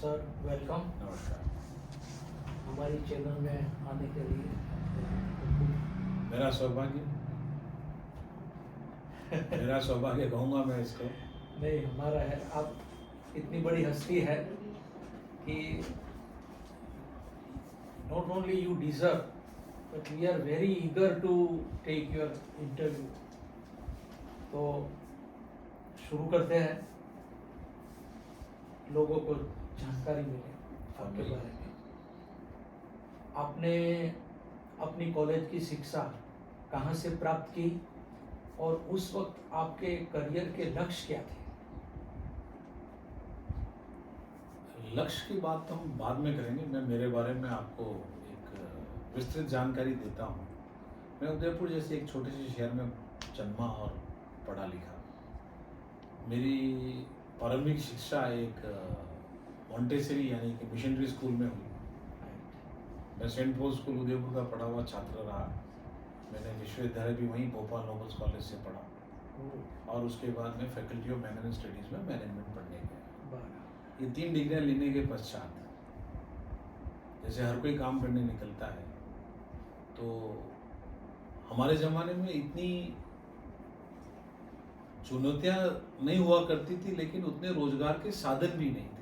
Sir welcome नमस्कार। हमारी channel में आने के लिए। मेरा सौभाग्य मेरा सौभाग्य कहूँगा मैं इसको। नहीं, हमारा है। आप इतनी बड़ी हस्ती है कि not only you deserve but we are very eager to take your interview. तो शुरू करते हैं, लोगों को जानकारी मिले आपके बारे में। आपने अपनी कॉलेज की शिक्षा कहाँ से प्राप्त की और उस वक्त आपके करियर के लक्ष्य क्या थे? लक्ष्य की बात तो हम बाद में करेंगे। मैं मेरे बारे में आपको एक विस्तृत जानकारी देता हूँ। मैं उदयपुर जैसे एक छोटे से शहर में जन्मा और पढ़ा लिखा। मेरी प्रारंभिक शिक्षा एक मॉन्टेसरी यानी कि मिशनरी स्कूल में हुई। मैं सेंट पॉल स्कूल उदयपुर का पढ़ा हुआ छात्र रहा। मैंने विश्वविद्यालय भी वहीं भोपाल नोबल्स कॉलेज से पढ़ा और उसके बाद मैं फैकल्टी ऑफ मैनेजमेंट स्टडीज़ में मैनेजमेंट पढ़ने गया। ये 3 डिग्रियाँ लेने के पश्चात जैसे हर कोई काम करने निकलता है, तो हमारे ज़माने में इतनी चुनौतियाँ नहीं हुआ करती थी, लेकिन उतने रोजगार के साधन भी नहीं थे।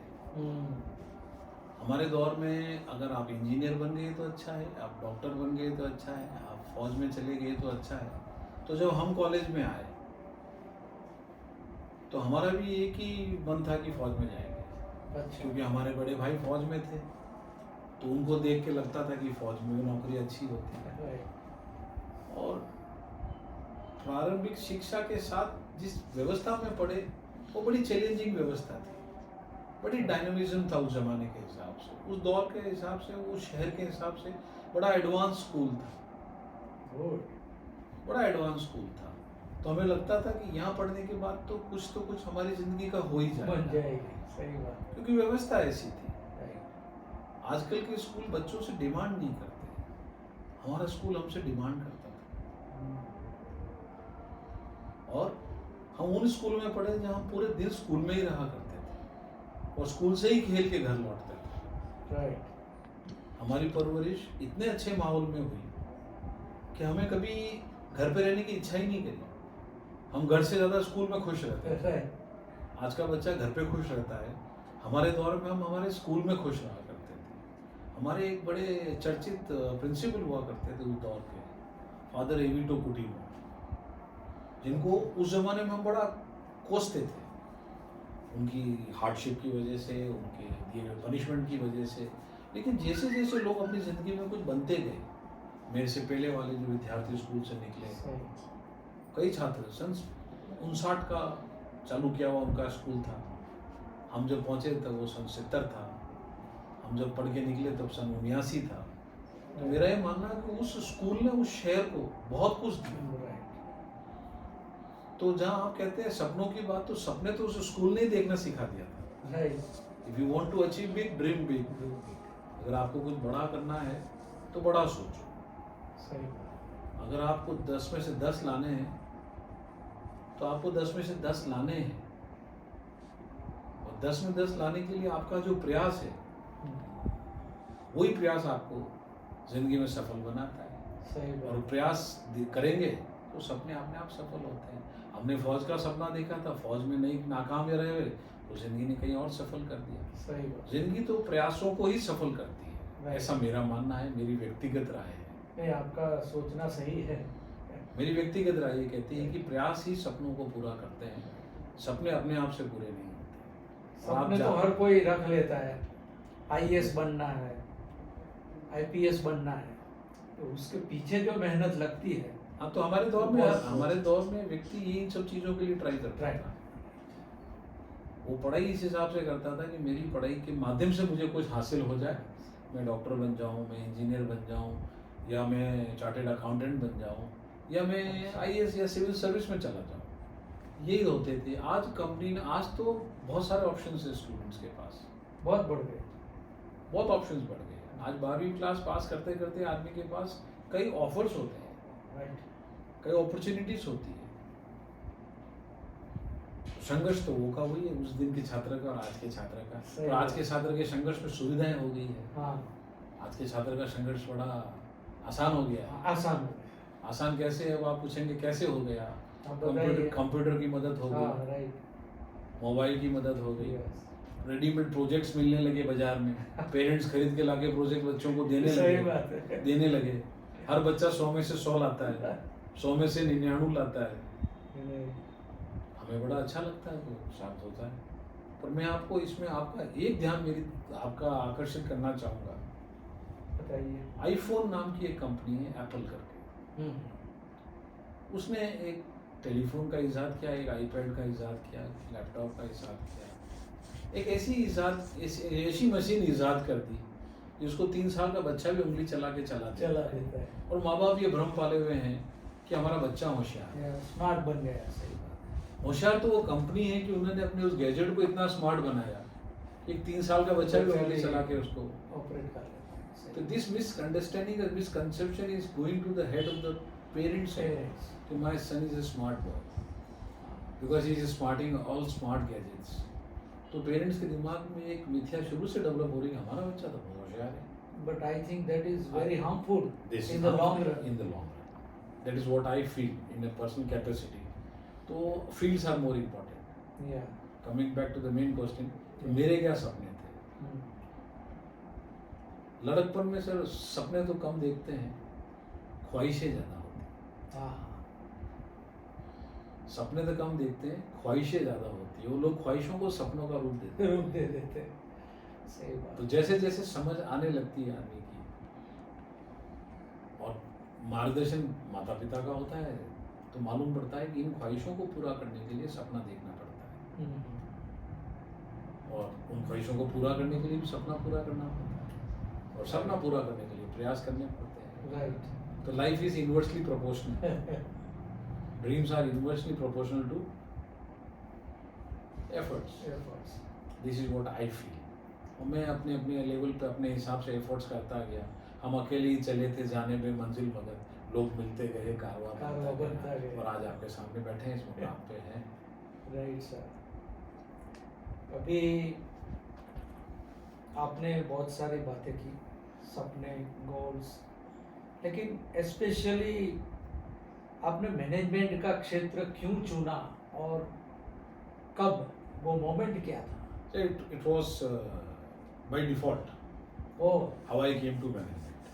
हमारे दौर में अगर आप इंजीनियर बन गए तो अच्छा है, आप डॉक्टर बन गए तो अच्छा है, आप फौज में चले गए तो अच्छा है। तो जब हम कॉलेज में आए तो हमारा भी एक ही मन था कि फौज में जाएंगे। अच्छा। क्योंकि हमारे बड़े भाई फौज में थे, तो उनको देख के लगता था कि फौज में भी नौकरी अच्छी होती है। और प्रारंभिक शिक्षा के साथ जिस व्यवस्था में पढ़े वो बड़ी चैलेंजिंग व्यवस्था थी। बड़ी डायनामिज्म था उस जमाने के हिसाब से, उस दौर के हिसाब से, उस शहर के हिसाब से। बड़ा एडवांस स्कूल था, बड़ा एडवांस स्कूल था। तो हमें लगता था कि यहाँ पढ़ने के बाद तो कुछ हमारी जिंदगी का हो ही जाएगा। सही बात। क्योंकि व्यवस्था ऐसी थी। आजकल के स्कूल बच्चों से डिमांड नहीं करते, हमारा स्कूल हमसे डिमांड करता था। और हम उन स्कूल में पढ़े जहाँ हम पूरे दिन स्कूल में ही रहा करते थे और स्कूल से ही खेल के घर लौटते थे। राइट। हमारी परवरिश इतने अच्छे माहौल में हुई कि हमें कभी घर पे रहने की इच्छा ही नहीं करी। हम घर से ज़्यादा स्कूल में खुश रहते थे। आज का बच्चा घर पे खुश रहता है, हमारे दौर में हम हमारे स्कूल में खुश रहा करते थे। हमारे एक बड़े चर्चित प्रिंसिपल हुआ करते थे उस दौर के, फादर एविटो कुटीनो, जिनको उस जमाने में हम बड़ा कोसते थे उनकी हार्डशिप की वजह से, उनके दिए गए पनिशमेंट की वजह से। लेकिन जैसे जैसे लोग अपनी ज़िंदगी में कुछ बनते गए, मेरे से पहले वाले जो विद्यार्थी स्कूल से निकले, कई छात्र सन 59 का चालू किया हुआ उनका स्कूल था। हम जब पहुँचे तब वो सन 70 था। हम जब पढ़ के निकले तब सन 79 था। तो मेरा ये मानना है कि उस स्कूल ने उस शहर को बहुत कुछ दिया। तो जहाँ आप कहते हैं सपनों की बात, तो सपने तो उस स्कूल ने ही देखना सिखा दिया था। If you want to achieve big, dream big. अगर आपको कुछ बड़ा करना है तो बड़ा सोचो। सही। अगर आपको 10 में से 10 लाने हैं तो आपको 10 में से 10 लाने हैं, और 10 में 10 लाने के लिए आपका जो प्रयास है वही प्रयास आपको जिंदगी में सफल बनाता है। सही। और प्रयास करेंगे तो सपने अपने आप सफल होते हैं। हमने फौज का सपना देखा था, फौज में नहीं नाकाम रहे हुए, तो जिंदगी ने कहीं और सफल कर दिया। सही बात। जिंदगी तो प्रयासों को ही सफल करती है, ऐसा मेरा मानना है, मेरी व्यक्तिगत राय है। नहीं, आपका सोचना सही है। मेरी व्यक्तिगत राय ये कहती है कि प्रयास ही सपनों को पूरा करते हैं, सपने अपने आप से पूरे नहीं होते। सपने तो हर कोई रख लेता है, आईएएस बनना है, आईपीएस बनना है, तो उसके पीछे जो मेहनत लगती है। हाँ, तो हमारे दौर में व्यक्ति यही सब चीज़ों के लिए ट्राई करता था। वो पढ़ाई इस हिसाब से करता था कि मेरी पढ़ाई के माध्यम से मुझे कुछ हासिल हो जाए, मैं डॉक्टर बन जाऊँ, मैं इंजीनियर बन जाऊँ, या मैं चार्टेड अकाउंटेंट बन जाऊँ, या मैं आईएएस या सिविल सर्विस में चला जाऊँ। यही होते थे। आज तो बहुत सारे ऑप्शंस है स्टूडेंट्स के पास, बहुत बढ़ गए, बहुत ऑप्शंस बढ़ गए। आज 12वीं क्लास पास करते करते आदमी के पास कई ऑफर्स होते हैं, कई अपॉर्चुनिटीज होती है। संघर्ष तो वो का वही है, उस दिन के छात्र का और आज के छात्र का। सही तो आज बात। के छात्र के संघर्ष में सुविधाएं हो गई है, हाँ, आज के छात्र का संघर्ष बड़ा आसान हो गया है। आसान हो गया। आसान कैसे है, वो आप पूछेंगे कैसे हो गया। आप कंप्यूटर बताइए। कंप्यूटर की मदद हो हाँ, गई, राइट। मोबाइल की मदद हो गई, यस। रेडीमेड प्रोजेक्ट्स मिलने लगे बाजार में, पेरेंट्स खरीद के लाके प्रोजेक्ट बच्चों को देने सही लगे, बात है। देने लगे। हर बच्चा 100 में से 100 लाता है, 100 में से 99 लाता है। नहीं, हमें बड़ा अच्छा लगता है, वो शांत होता है। पर मैं आपको इसमें आपका एक ध्यान मेरी आपका आकर्षित करना चाहूँगा। बताइए। आईफोन नाम की एक कंपनी है, एप्पल करके, उसने एक टेलीफोन का इजाद किया, एक आईपैड का इजाद किया, लैपटॉप का इजाद किया, एक ऐसी मशीन इजाद कर दी जिसको 3 साल का बच्चा भी उंगली चला के चला चला देता है। देता है। और माँ बाप ये भ्रम पाले हुए हैं कि हमारा बच्चा होशियार है। स्मार्ट बन गया। सही बात होशियार तो वो कंपनी है कि उन्होंने अपने उस गैजेट को इतना स्मार्ट बनाया कि एक 3 साल का बच्चा भी उंगली चला के उसको। है, ऑपरेट कर लेता है। सही तो दिस मिसअंडरस्टैंडिंग और misconception is going to the head of the parents Parents. कि my son is a smart boy because he is smarting all smart gadgets. तो पेरेंट्स के दिमाग में एक मिथ्या शुरू से डेवलप हो रही है, हमारा बच्चा तो बहुत होशियार है। But I think that is very harmful This in is the how- long run. In the long run. That is what I feel in a personal capacity. तो fields are more important. Yeah. Coming back to the main question, मेरे क्या सपने थे? Hmm. लड़कपन में sir सपने तो कम देखते हैं, ख्वाहिशें ज़्यादा होती हैं। हाँ, सपने तो कम देखते हैं, ख्वाहिशें ज़्यादा होती है। वो लोग ख्वाहिशों को सपनों का रूप देते हैं। रूप दे देते हैं। सही बात। तो जैसे जैसे समझ आने लगती है आदमी की और मार्गदर्शन माता पिता का होता है, तो मालूम पड़ता है कि इन ख्वाहिशों को पूरा करने के लिए सपना देखना पड़ता है, हम्म। और उन ख्वाहिशों को पूरा करने के लिए भी सपना पूरा करना पड़ता है, और सपना पूरा करने के लिए प्रयास करने पड़ते हैं। Right. तो life is inversely proportional, dreams are inversely proportional to efforts. Efforts. This is what I feel. और मैं अपने अपने लेवल पे अपने हिसाब से एफर्ट्स करता गया। हम अकेले ही चले थे जाने में मंजिल मगर, लोग मिलते गए, कारवां कारवां बनता बनता गया। गया, और आज आपके सामने बैठे हैं, इस मुकाम पे हैं। Right, sir. अभी आपने बहुत सारी बातें की, सपने, गोल्स, लेकिन स्पेशली आपने मैनेजमेंट का क्षेत्र क्यों चुना और कब, वो मोमेंट क्या था? It was by default oh, how I came to management.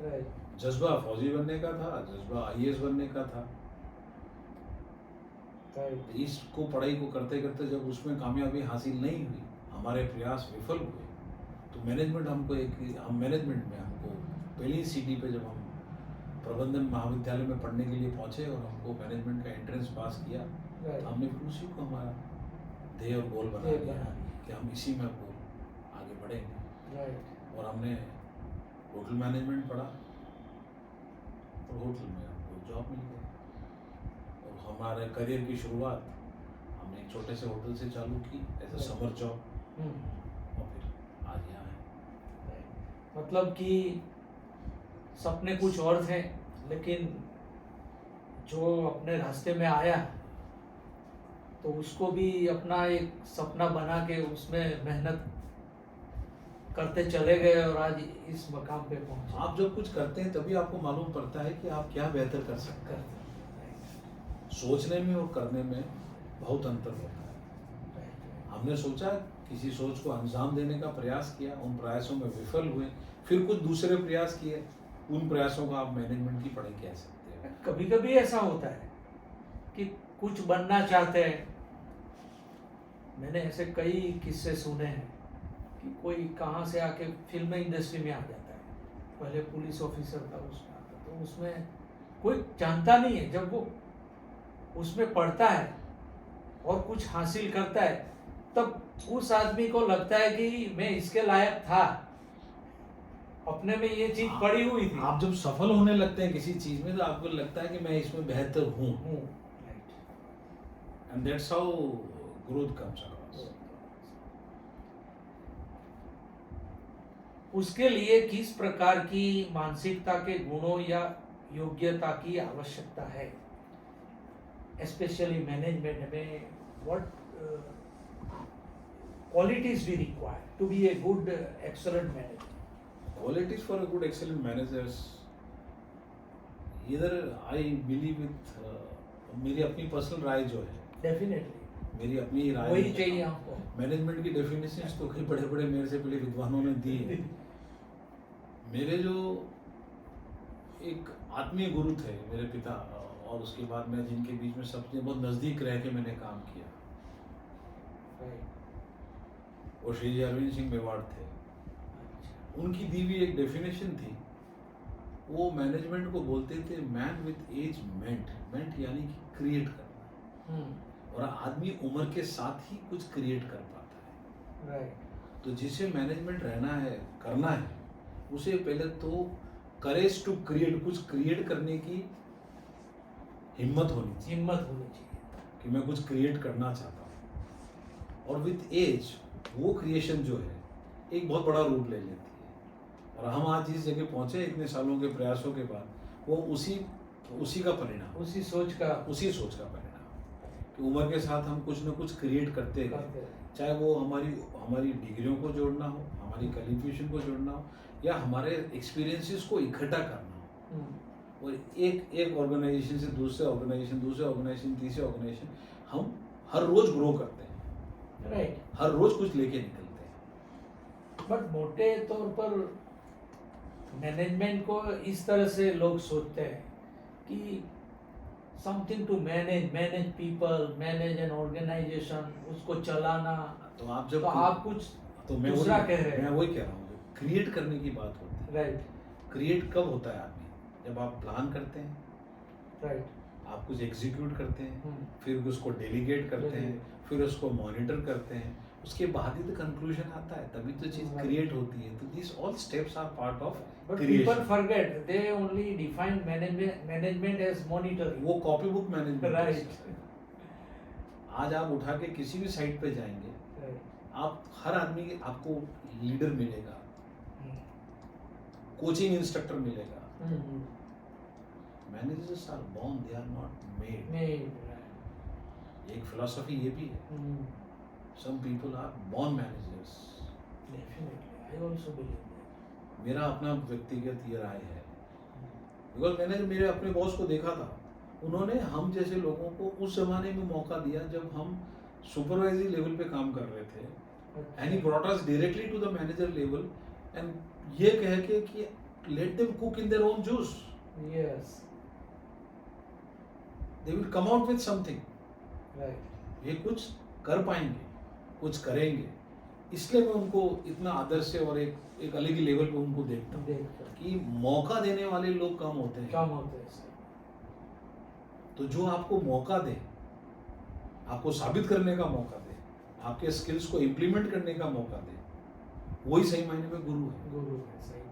Right. जज्बा फौजी बनने का था, जज्बा आईएएस बनने का था। राइट। इसको पढ़ाई को करते करते जब उसमें कामयाबी हासिल नहीं हुई, हमारे प्रयास विफल हुए, तो मैनेजमेंट हम मैनेजमेंट में हमको पहली सीटी पे जब हम प्रबंधन महाविद्यालय में पढ़ने के लिए पहुंचे और हमको मैनेजमेंट का एंट्रेंस पास किया, तो राइट। हमने फिर उसी को हमारा ध्येय और गोल बना ध्येय लिया बना लिया। कि हम इसी में आपको आगे बढ़ेंगे। राइट। और हमने होटल मैनेजमेंट पढ़ा और होटल में हमको जॉब मिल गई, और हमारे करियर की शुरुआत हमने एक छोटे से होटल से चालू की एज अ समर जॉब, हम्म। और फिर आज यहाँ है। मतलब कि सपने कुछ और थे, लेकिन जो अपने रास्ते में आया तो उसको भी अपना एक सपना बना के उसमें मेहनत करते चले गए और आज इस मकाम पे पहुंचे। आप जब कुछ करते हैं तभी आपको मालूम पड़ता है कि आप क्या बेहतर कर सकते हैं। सोचने में और करने में बहुत अंतर होता है। हमने सोचा, किसी सोच को अंजाम देने का प्रयास किया, उन प्रयासों में विफल हुए, फिर कुछ दूसरे प्रयास किए, उन प्रयासों का आप मैनेजमेंट की पढ़ाई कह सकते हैं। कभी कभी ऐसा होता है कि कुछ बनना चाहते हैं। मैंने ऐसे कई किस्से सुने हैं कि कोई कहाँ से आके फिल्म इंडस्ट्री में आ जाता है, पहले पुलिस ऑफिसर था, उसमें आता, तो उसमें कोई जानता नहीं है। जब वो उसमें पढ़ता है और कुछ हासिल करता है, तब उस आदमी को लगता है कि मैं इसके लायक था, अपने में ये चीज पड़ी हुई थी। आप जब सफल होने लगते हैं किसी चीज में, तो आपको लगता है कि मैं इसमें बेहतर हूँ, right. And that's how growth comes across. उसके लिए किस प्रकार की मानसिकता के गुणों या योग्यता की आवश्यकता है, स्पेशली मैनेजमेंट में? qualities we require to be a good, excellent manager? Qualities for a good, excellent managers. Either I believe with मेरी अपनी पर्सनल राय जो है, Definitely. मेरी अपनी राय वही चाहिए आपको. मैनेजमेंट की डेफिनेशंस तो कई बड़े बड़े मेरे से पहले विद्वानों ने दी है. मेरे जो एक आत्मीय गुरु थे मेरे पिता, और उसके बाद मैं जिनके बीच में सबसे बहुत नज़दीक रह के मैंने काम किया, वो श्री अरविंद सिंह मेवाड़ थे. उनकी दी हुई एक डेफिनेशन थी, वो मैनेजमेंट को बोलते थे मैन विथ एज मेंट यानी कि क्रिएट करना. और आदमी उम्र के साथ ही कुछ क्रिएट कर पाता है. तो जिसे मैनेजमेंट रहना है, करना है, उसे पहले तो करेज टू क्रिएट, कुछ क्रिएट करने की हिम्मत होनी चाहिए कि मैं कुछ क्रिएट करना चाहता हूँ. और विथ एज वो क्रिएशन जो है एक बहुत बड़ा रूप ले लेती है. और हम आज जिस जगह पहुंचे इतने सालों के प्रयासों के बाद, वो उसी का परिणाम, उसी सोच का परिणाम कि उम्र के साथ हम कुछ न कुछ क्रिएट करते गए. चाहे वो हमारी डिग्रियों को जोड़ना हो, हमारी क्वालिफिकेशन को जोड़ना हो, या हमारे एक्सपीरियंसेस को इकट्ठा करना हो. और एक ऑर्गेनाइजेशन से दूसरे ऑर्गेनाइजेशन तीसरे ऑर्गेनाइजेशन, हम हर रोज ग्रो करते हैं. राइट. हर रोज कुछ लेके निकलते हैं. बट मोटे तौर पर मैनेजमेंट को इस तरह से लोग सोचते हैं कि something to manage people, manage an organization, उसको चलाना. तो आप कुछ तो दूसरा कह रहे हैं. मैं वही कह रहा हूँ, क्रिएट करने की बात होती है. राइट. क्रिएट कब होता है आदमी? जब आप प्लान करते हैं, राइट, आप कुछ एग्जीक्यूट करते हैं, फिर उसको डेलीगेट करते हैं, फिर उसको मॉनिटर करते हैं, उसके बाद ही तो कंक्लूजन आता है, तभी तो चीज क्रिएट होती है. तो this all steps are part of But creation. people forget, they only define management as monitoring. वो कॉपी बुक मैनेजमेंट. Right. आज आप उठा के किसी भी साइट पे जाएंगे, Right. आप हर आदमी आपको लीडर मिलेगा, कोचिंग इंस्ट्रक्टर मिलेगा. Managers are born, they are not made. एक फिलॉसफी ये भी है, some people are born managers. Definitely, I also believe that. मेरा अपना व्यक्तिगत ये राय है, बिकॉज मैंने मेरे अपने बॉस को देखा था, उन्होंने हम जैसे लोगों को उस जमाने में मौका दिया जब हम सुपरवाइजरी लेवल पे काम कर रहे थे, and he brought us directly to the manager level, and ये कह के कि let them cook in their own juice. Yes. They will come out with something. Right. ये कुछ कर पाएंगे, कुछ करेंगे. इसलिए मैं उनको इतना आदर से और एक अलग ही लेवल पे उनको देखता हूँ कि मौका देने वाले लोग कम होते हैं. तो जो आपको मौका दे, आपको साबित करने का मौका दे, आपके स्किल्स को इम्प्लीमेंट करने का मौका दे, वही सही मायने में गुरु है. सही.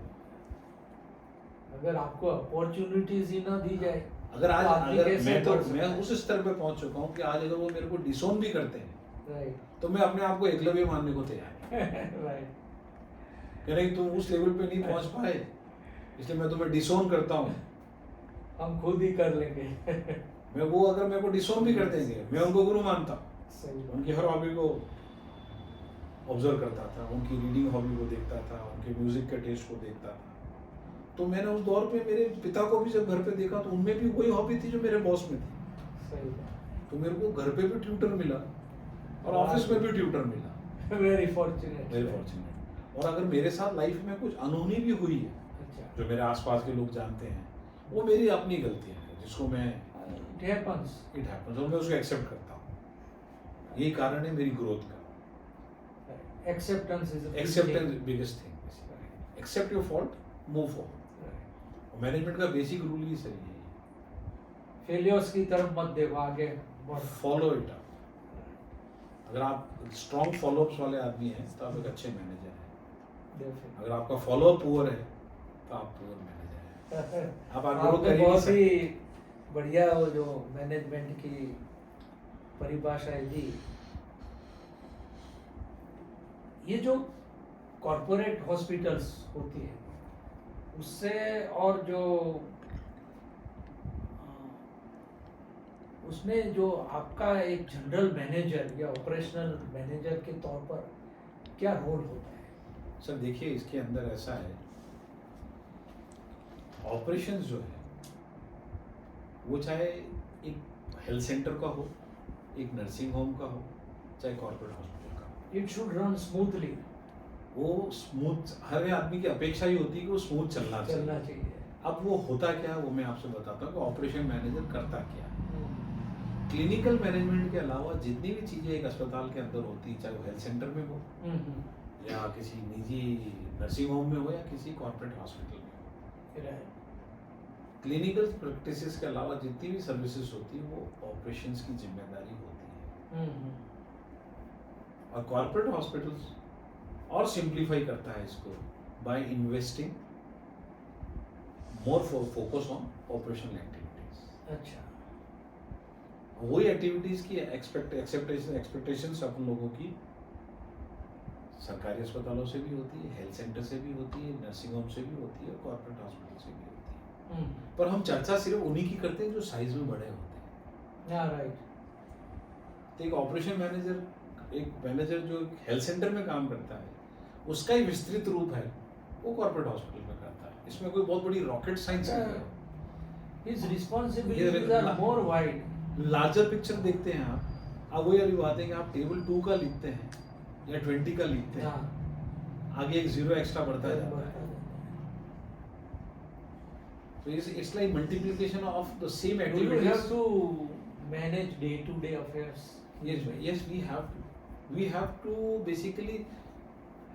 अगर आपको अपॉर्चुनिटीज ही ना दी जाए, अगर आज अगर मैं उस स्तर पे पहुंच चुका हूँ कि आज अगर वो मेरे को डिसोन भी करते हैं, राइट, तो मैं अपने आप को एकलव्य मानने को तैयार हूँ. राइट. कह रहे तुम उस लेवल पे नहीं पहुंच पाए, इसलिए मैं तुम्हें डिसोन करता हूँ. हम खुद ही कर लेंगे. मैं वो अगर मेरे को डिसोन भी कर देंगे, मैं उनको गुरु मानता हूँ. सही. उनकी हर हॉबी को ऑब्जर्व करता था, उनकी रीडिंग हॉबी को देखता था, उनके म्यूजिक के टेस्ट को देखता था. तो मैंने उस दौर पे मेरे पिता को भी जब घर पे देखा तो उनमें भी वही हॉबी थी जो मेरे बॉस में थी. सही. तो मेरे को घर पे भी ट्यूटर मिला और ऑफिस में भी ट्यूटर मिला. Very fortunate. Very fortunate. और अगर मेरे साथ लाइफ में कुछ अनहोनी भी हुई है, अच्छा, जो मेरे आसपास के लोग जानते हैं, वो मेरी अपनी गलतियां हैं जिसको मैं इट हैपेंस और मैं उसको एक्सेप्ट करता हूँ. यही कारण है मेरी ग्रोथ का. Acceptance is biggest thing. Accept your fault, move forward. Management का बेसिक रूल ही सही है. फेलियर्स की तरफ मत देखो, आगे फॉलो इट अप. अगर आप स्ट्रॉन्ग फॉलोअप्स वाले आदमी हैं तो आप एक अच्छे मैनेजर हैं. अगर आपका फॉलोअप पुअर है तो आप पुअर मैनेजर हैं. आप आपने बहुत ही बढ़िया वो जो मैनेजमेंट की परिभाषा है दी. ये जो कॉर्पोरेट हॉस्पिटल्स होती है उससे, और जो उसमें जो आपका एक जनरल मैनेजर या ऑपरेशनल मैनेजर के तौर पर क्या रोल होता है? सर देखिए, इसके अंदर ऐसा है, ऑपरेशंस जो है वो चाहे एक हेल्थ सेंटर का हो, एक नर्सिंग होम का हो, चाहे कॉर्पोरेट हॉस्पिटल का हो, इट शुड रन स्मूथली, वो स्मूथ, हर आदमी की अपेक्षा ही होती है कि वो स्मूथ चलना चलना चाहिए। चाहिए। अब वो होता क्या है वो मैं आपसे बताता हूँ कि ऑपरेशन मैनेजर करता क्या है। हम्म, क्लिनिकल मैनेजमेंट के अलावा जितनी भी चीज़ें एक अस्पताल के अंदर होती हैं, चाहे वो हेल्थ सेंटर में हो हम्म, या किसी निजी नर्सिंग होम में हो या किसी कॉर्पोरेट हॉस्पिटल में हो, right, क्लिनिकल प्रैक्टिसेस के अलावा जितनी भी सर्विसेज होती है वो ऑपरेशंस की जिम्मेदारी होती है। हम्म, और कॉर्पोरेट हॉस्पिटल्स और सिंप्लीफाई करता है इसको by investing more focus on operational activities. अच्छा, वही एक्टिविटीज की एक्सपेक्टेशंस अपन लोगों की सरकारी अस्पतालों से भी होती है, हेल्थ सेंटर से भी होती है, नर्सिंग होम से भी होती है, कॉर्पोरेट हॉस्पिटल से भी होती है। पर हम चर्चा सिर्फ उन्हीं की करते हैं जो साइज में बड़े होते हैं। या राइट, तो एक ऑपरेशन मैनेजर, एक मैनेजर जो हेल्थ सेंटर में काम करता है, उसका ही विस्तृत रूप है वो कॉर्पोरेट हॉस्पिटल में करता है। इसमें कोई बहुत बड़ी रॉकेट साइंस नहीं है। his responsibilities are more wide. Larger picture देखते हैं आप वही वाली बात है कि आप टेबल 2 का लिखते हैं या 20 का लिखते हैं, हाँ, आगे एक जीरो एक्स्ट्रा बढ़ता जाता है। So it's like multiplication of the same Do you activities. have to manage day-to-day affairs? Yes, we have to basically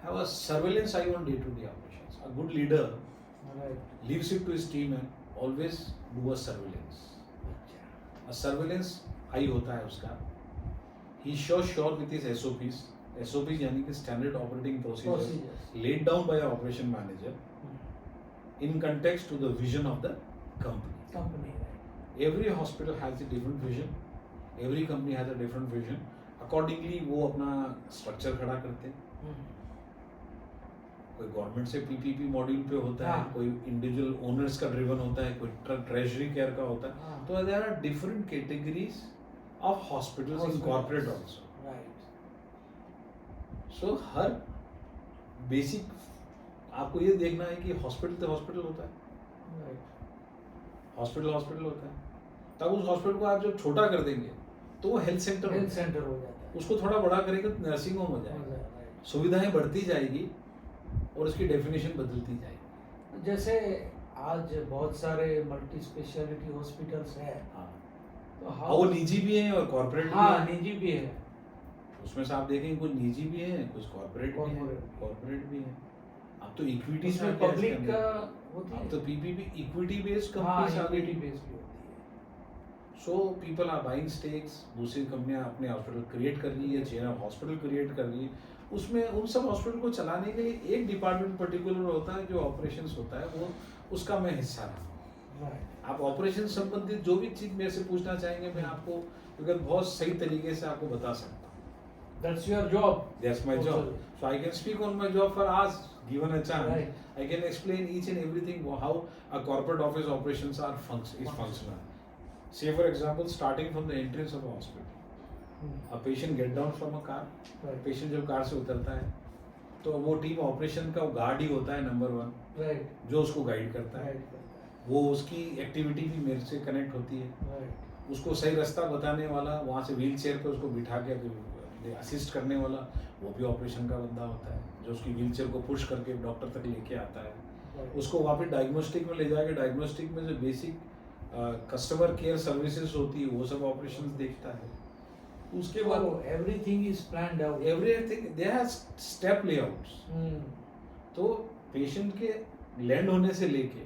have a surveillance eye on day-to-day operations. A good leader Right. leaves it to his team and always do a surveillance. अच्छा, A surveillance eye होता है उसका. He sure with his SOPs. SOPs यानी कि standard operating procedures Procedures. laid down by an operation manager in context to the vision of the company. company, right. Every hospital has a different vision. Every company has a different vision. Accordingly वो अपना structure खड़ा करते हैं. कोई government से PPP module पे होता है, हाँ. कोई इंडिविजुअल ओनर्स का ड्रिवन होता है, कोई ट्रेजरी केयर का होता है. हाँ. तो there are different categories of hospitals in corporate also. Right. So हर बेसिक आपको ये देखना है कि हॉस्पिटल तो हॉस्पिटल होता है, Right. हॉस्पिटल होता है. तब उस हॉस्पिटल को आप जब छोटा कर देंगे तो वो हेल्थ सेंटर Health center हो जाता है. उसको थोड़ा बड़ा करेंगे तो नर्सिंग होम हो जाएगा. Right. सुविधाएं बढ़ती जाएगी और उसकी डेफिनेशन बदलती जाएगी. जैसे आज बहुत सारे मल्टी स्पेशलिटी हॉस्पिटल्स हैं, हाँ, तो वो निजी भी हैं और कॉर्पोरेट भी हाँ, हैं. निजी भी है. उसमें से आप देखेंगे कुछ निजी भी हैं, कुछ कॉर्पोरेट भी हैं. अब तो इक्विटीज में पब्लिक का होती है. अब तो पीपीपी इक्विटी बेस्ड हाँ, कंपनीज आ equity गई. based भी होती है. So people are buying stakes. दूसरी कंपनियां अपने हॉस्पिटल क्रिएट कर रही है, चेन ऑफ हॉस्पिटल क्रिएट कर रही है. उसमें उन सब हॉस्पिटल को चलाने के लिए एक डिपार्टमेंट पर्टिकुलर होता है जो ऑपरेशंस होता है, वो उसका मैं हिस्सा रहा हूँ. Right. आप ऑपरेशन संबंधित जो भी चीज मेरे से पूछना चाहेंगे मैं आपको बिल्कुल बहुत सही तरीके से आपको बता सकता हूँ. That's your job. That's my job. Totally. So I can speak on my job for hours given a chance. Right. I can explain each and everything how a corporate office operations are functional. Say for example, starting from the entrance of a hospital. A patient get down from a car. Right. Patient जब car से उतरता है तो वो team operation का guard ही होता है number 1, Right. जो उसको गाइड करता है. Right. वो उसकी एक्टिविटी भी मेरे से कनेक्ट होती है. Right. उसको सही रास्ता बताने वाला, वहाँ से व्हील चेयर पे उसको बिठा के असिस्ट करने वाला, वो भी ऑपरेशन का बंदा होता है, जो उसकी व्हील चेयर को पुश करके डॉक्टर तक लेके आता है. Right. उसको वापस डायग्नोस्टिक में ले जाके डायग्नोस्टिक में जो बेसिक कस्टमर केयर सर्विसेज होती है वो सब ऑपरेशंस देखता है. उसके बाद So everything is planned out. Everything they have step layouts. तो पेशेंट के लैंड होने से लेके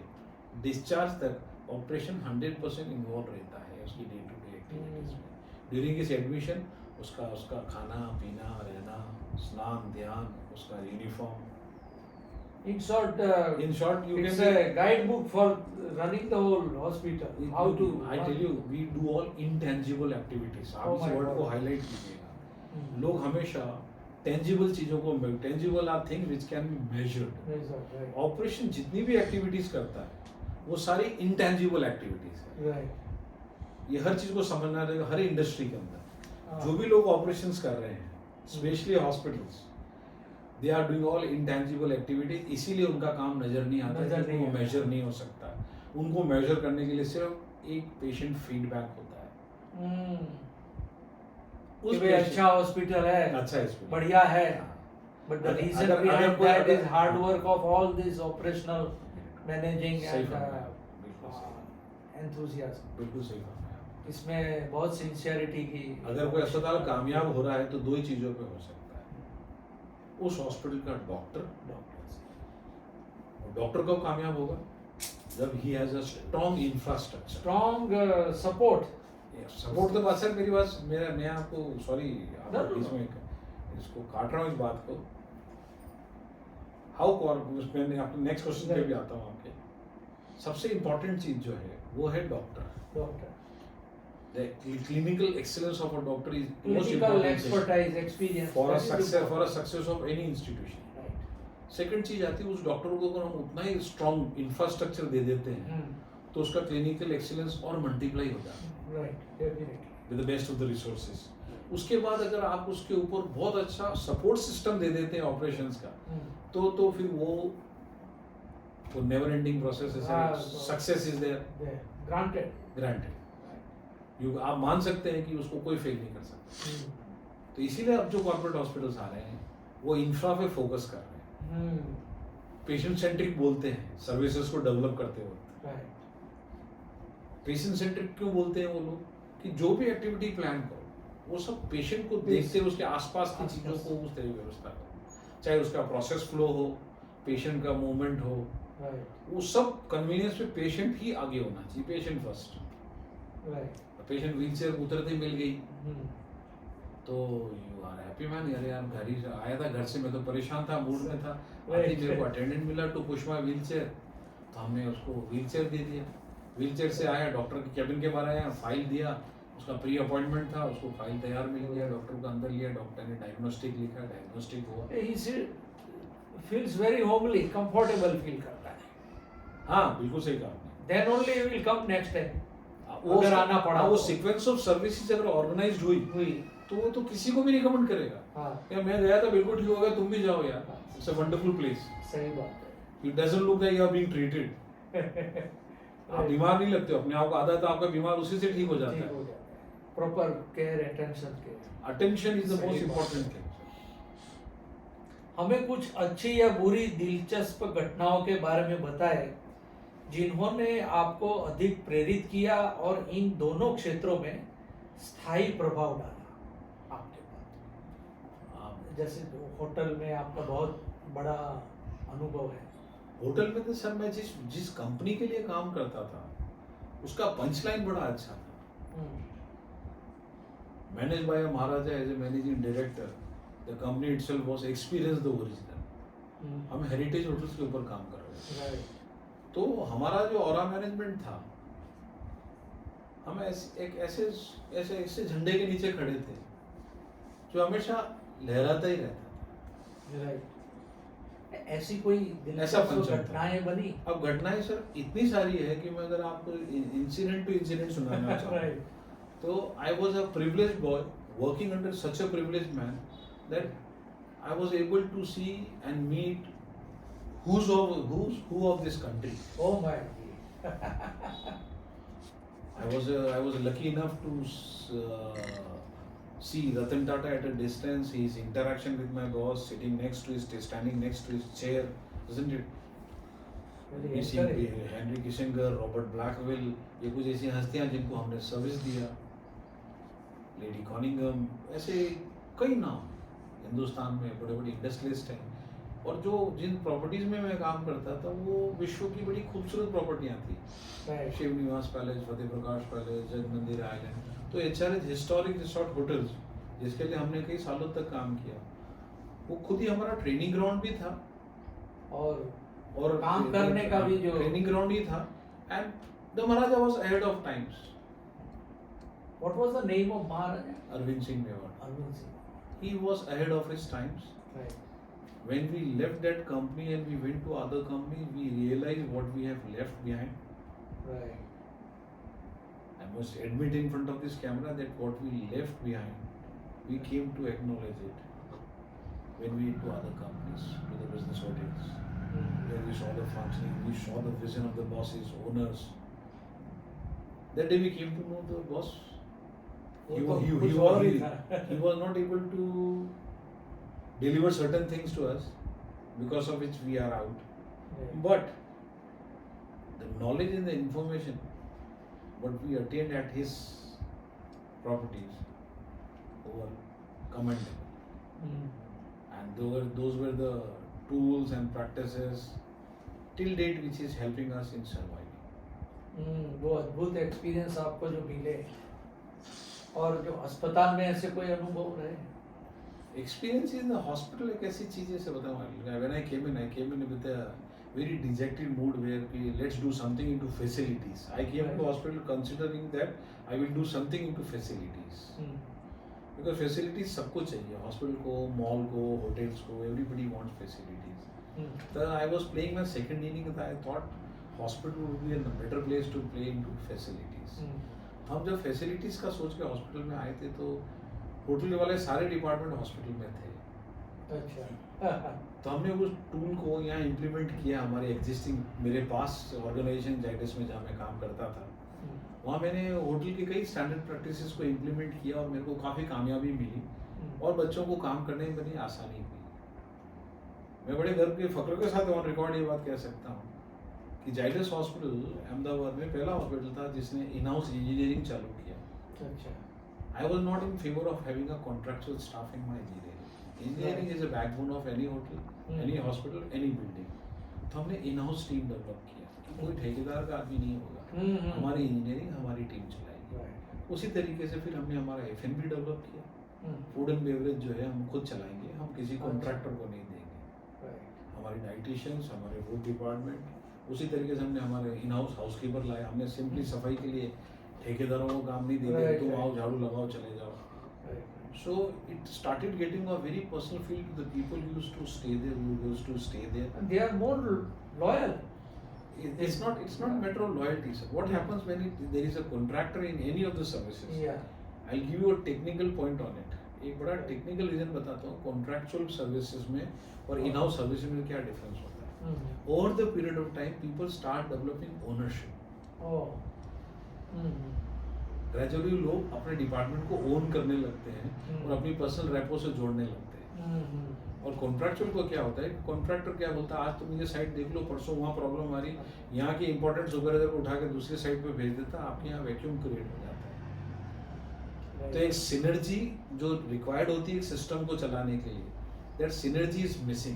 डिस्चार्ज तक ऑपरेशन 100% इन्वॉल्व रहता है उसकी डे टू डे एक्टिविटीज में. ड्यूरिंग हिज एडमिशन उसका खाना पीना, रहना, स्नान, ध्यान, उसका uniform. In short, In short, you it's can a guidebook for running the whole hospital. How to? I tell you, we do all intangible activities. आप Oh इस my वर्ड को God. हाईलाइट कीजिएगा. Hmm. लोग हमेशा tangible चीजों को, tangible are things which can be measured. Right. Operation जितनी भी एक्टिविटीज करता है वो सारी इंटेंजिबल एक्टिविटीज है. Right. ये हर चीज को समझना रहेगा हर इंडस्ट्री के अंदर। हाँ। जो भी लोग ऑपरेशंस कर रहे हैं, specially hospitals, they are doing all intangible activities, इसीलिए उनका काम नजर नहीं आता, नजर क्योंकि नहीं वो आता। मेजर नहीं हो सकता। उनको मेजर करने के लिए सिर्फ एक पेशेंट फीडबैक होता है। कि उस भाई patient- अच्छा हॉस्पिटल है, अच्छा है इसमें। बढ़िया है, हाँ। but the अगर- reason अगर- behind अगर कोई- that is अगर- hard work of all this operational managing सही and फरमाया, बिल्कुल सही, enthusiasm. बिल्कुल सही फरमाया। इसमें बहुत सिंसियरिटी की। अगर कोई अस्पताल कामयाब हो रहा है तो दो ही चीजों पे हो सकता है, उस हॉस्पिटल का डॉक्टर, और डॉक्टर कब कामयाब होगा? जब he has a strong infrastructure, strong support. Support. तो बात सर मेरी बात, मैं आपको सॉरी No, no, बीच में इसको काट रहा हूँ इस बात को। हाउ मैंने अपने नेक्स्ट क्वेश्चन पे भी आता हूँ आपके। सबसे इम्पोर्टेंट चीज जो है वो है doctor. The clinical excellence of a doctor is the most Clinical important thing expertise, experience. for a that is success important. of any institution. Right. Second चीज आती है, उस डॉक्टर को अगर हम उतना ही स्ट्रॉन्ग इंफ्रास्ट्रक्चर दे देते हैं तो उसका क्लिनिकल एक्सीलेंस और मल्टीप्लाई हो जाता है Right, definitely. With the best of the resources. उसके बाद अगर आप उसके ऊपर बहुत अच्छा सपोर्ट सिस्टम दे देते हैं ऑपरेशंस का, तो फिर वो नेवर एंडिंग प्रोसेस है, success is there, There. Granted. Granted. आप मान सकते हैं कि उसको कोई फेल नहीं कर सकता। तो इसीलिए अब जो कॉर्पोरेट हॉस्पिटल्स आ रहे हैं वो इंफ्रा पे फोकस कर रहे हैं, पेशेंट सेंट्रिक बोलते हैं सर्विसेज को डेवलप करते वक्त। Right. पेशेंट सेंट्रिक क्यों बोलते हैं वो लोग? कि जो भी एक्टिविटी प्लान करो वो सब पेशेंट को देखते हुए उसके आसपास की चीजों को उस तरह व्यवस्था करो, चाहे उसका प्रोसेस फ्लो हो, पेशेंट का मूवमेंट हो, Right. वो सब कन्वीनियंस पे पेशेंट ही आगे होना चाहिए, patient first. Right. Patient wheel chair उतरते मिल गई Hmm. तो यू आर हैप्पी मैन, अरे यार घर ही से आया था, घर से मैं तो परेशान था, मूड में था, Right. आते मेरे को अटेंडेंट मिला to push my wheelchair, तो हमने उसको व्हील चेयर दे दिया। व्हील चेयर से आया, डॉक्टर के केबिन के बाहर आया, फाइल दिया, उसका प्री अपॉइंटमेंट था, उसको फाइल तैयार मिल गया, डॉक्टर को अंदर लिया, डॉक्टर ने डायग्नोस्टिक लिखा, डायग्नोस्टिक हुआ। He feels very homely, comfortable feel करता है। हाँ बिल्कुल सही कहा आपने। Then only he will come next time. वो अगर आना पड़ा वो तो। सीक्वेंस ऑफ सर्विसेज अगर ऑर्गेनाइज्ड हुई हुई। तो वो तो किसी को भी रिकमेंड करेगा। हाँ। यार मैं गया था बिल्कुल ठीक हो गया, तुम भी जाओ यार, इट्स अ वंडरफुल प्लेस। सही बात it doesn't look that you are being treated. है। आप बीमार नहीं लगते हो, अपने आप को आदत है, आपका बीमार उसी से ठीक हो जाता ठीक है। हो जाता है। Proper care, attention के। अटेंशन इज द सही मोस्ट बात इंपॉर्टेंट है। थिंग। हमें कुछ अच्छी या बुरी दिलचस्प घटनाओं के बारे में बताएं जिन्होंने आपको अधिक प्रेरित किया और इन दोनों क्षेत्रों में स्थायी प्रभाव डाला आपके पास। जैसे होटल में आपका बहुत बड़ा अनुभव है। होटल में तो सर मैं जिस कंपनी के लिए काम करता था उसका पंचलाइन बड़ा अच्छा था। Manage by Maharaja as a managing director, the company itself was experience the original. हम हेरिटेज होटल्स के ऊपर काम कर रहे थे, तो हमारा जो ऑरा मैनेजमेंट था, हम ऐसे झंडे के नीचे खड़े थे जो हमेशा लहराता ही रहता था। राइट। ऐसी कोई ऐसा दिलचस्प फंक्शन था। घटनाएं बनी? अब घटनाएं सर इतनी सारी है कि मैं अगर आपको इंसिडेंट टू इंसिडेंट सुनाना चाहूँ Right. तो I was a privileged boy working under such a privileged man that I was able to see and meet who of this country. Oh my. I was lucky enough to see Ratan Tata at a distance. His interaction with my boss, standing next to his chair, isn't it? Very We see encouraging. Henry Kissinger, Robert Blackwell, ये कुछ ऐसी हस्तियां जिनको हमने service दिया, lady कॉनिंगम, ऐसे कई नाम हिंदुस्तान में बड़े-बड़े इंडस्ट्रियलिस्ट हैं। और जो जिन प्रॉपर्टीज में मैं काम करता था वो विश्व की बड़ी खूबसूरत प्रॉपर्टियां थी। Right. शिव निवास पैलेस, फतेह प्रकाश पैलेस, जग मंदिर आइलैंड, तो एचआरएच हिस्टोरिक रिसोर्ट होटल्स जिसके लिए हमने कई सालों तक काम किया, वो खुद ही हमारा ट्रेनिंग ग्राउंड भी था और काम करने का भी जो ट्रेनिंग ग्राउंड ही था। And the Maharaja was ahead of times. What was the name of Maharaja? Arvind Singh Mewar, Arvind Singh. he was ahead of his times. Right. When we left that company and we went to other companies, we realized what we have left behind. Right. And must admit in front of this camera that what we left behind, we came to acknowledge it when we to other companies, to the business hotels, where we saw the functioning, we saw the vision of the bosses, owners. That day we came to know the boss. He was not able to deliver certain things to us, because of which we are out. But the knowledge and the information what we attained at his properties were commendable. And those were the tools and practices till date which is helping us in surviving. वो अद्भुत experience आपको जो मिले, और जो अस्पताल में ऐसे कोई अनुभव रहे? Experience in the hospital एक ऐसी चीज है, से बताऊँ, when I came in with a very dejected mood where let's do something into facilities. I came to hospital considering that I will do something into facilities. Because facilities सबको चाहिए, hospital को, mall को, hotels को, everybody wants facilities. So I was playing my second inning, I thought hospital would be a better place to play into facilities. हम जब facilities का सोच के hospital में आए थे तो होटल वाले सारे डिपार्टमेंट हॉस्पिटल में थे. अच्छा. तो हमने उस टूल को यहाँ इम्प्लीमेंट किया हमारे एग्जिस्टिंग, मेरे पास ऑर्गेनाइजेशन जाइडस में जहाँ मैं काम करता था, वहाँ मैंने होटल के कई स्टैंडर्ड प्रैक्टिसेस को इम्प्लीमेंट किया और मेरे को काफ़ी कामयाबी मिली और बच्चों को काम करने में बड़ी आसानी हुई. मैं बड़े गर्व के फख्र के साथ ऑन रिकॉर्ड ये बात कह सकता हूँ कि जाइडस हॉस्पिटल अहमदाबाद में पहला हॉस्पिटल था जिसने इन हाउस इंजीनियरिंग चालू किया. अच्छा. I was not in favor of having a contractual staff in my engineering. Engineering is a backbone of any hotel, any hospital, any building. तो हमने in-house team develop किया कि कोई ठेकेदार का आदमी नहीं होगा, हमारी इंजीनियरिंग हमारी टीम चलाएगी. उसी तरीके से फिर हमने हमारा F&B डेवलप किया. फूड एंड बेवरेज जो है हम खुद चलाएंगे, हम किसी कॉन्ट्रैक्टर को नहीं देंगे. हमारी डाइटिशियंस, हमारे फूड डिपार्टमेंट, उसी तरीके से हमने हमारे इन-हाउस हाउसकीपर लाए. हमने सिंपली सफाई के लिए ठेकेदारों को काम नहीं देंगे, तुम आओ झाड़ू लगाओ चले जाओ. So it started getting a very personal feel to the people who used to stay there. And they are more loyal. It's not matter of loyalty, sir. What happens when there is a contractor in any of the services? Yeah. I'll give you a technical point on it. एक बड़ा technical reason बताता हूँ contractual services में और in house services में क्या difference होता है. Over the period of time people start developing ownership. Gradually लोग अपने डिपार्टमेंट को ओन करने लगते हैं और अपनी पर्सनल रेपो से जोड़ने लगते हैं. और कॉन्ट्रैक्चुअल को क्या होता है, कॉन्ट्रैक्टर क्या बोलता है, आज तुम ये साइट देख लो, परसों वहाँ प्रॉब्लम आ रही, यहाँ की इंपॉर्टेंट सुपरवाइजर को उठा के दूसरी साइट पे भेज देता, आपके यहाँ वैक्यूम क्रिएट हो जाता है. तो एक सिनर्जी जो रिक्वायर्ड होती है एक सिस्टम को चलाने के लिए, that synergy is missing.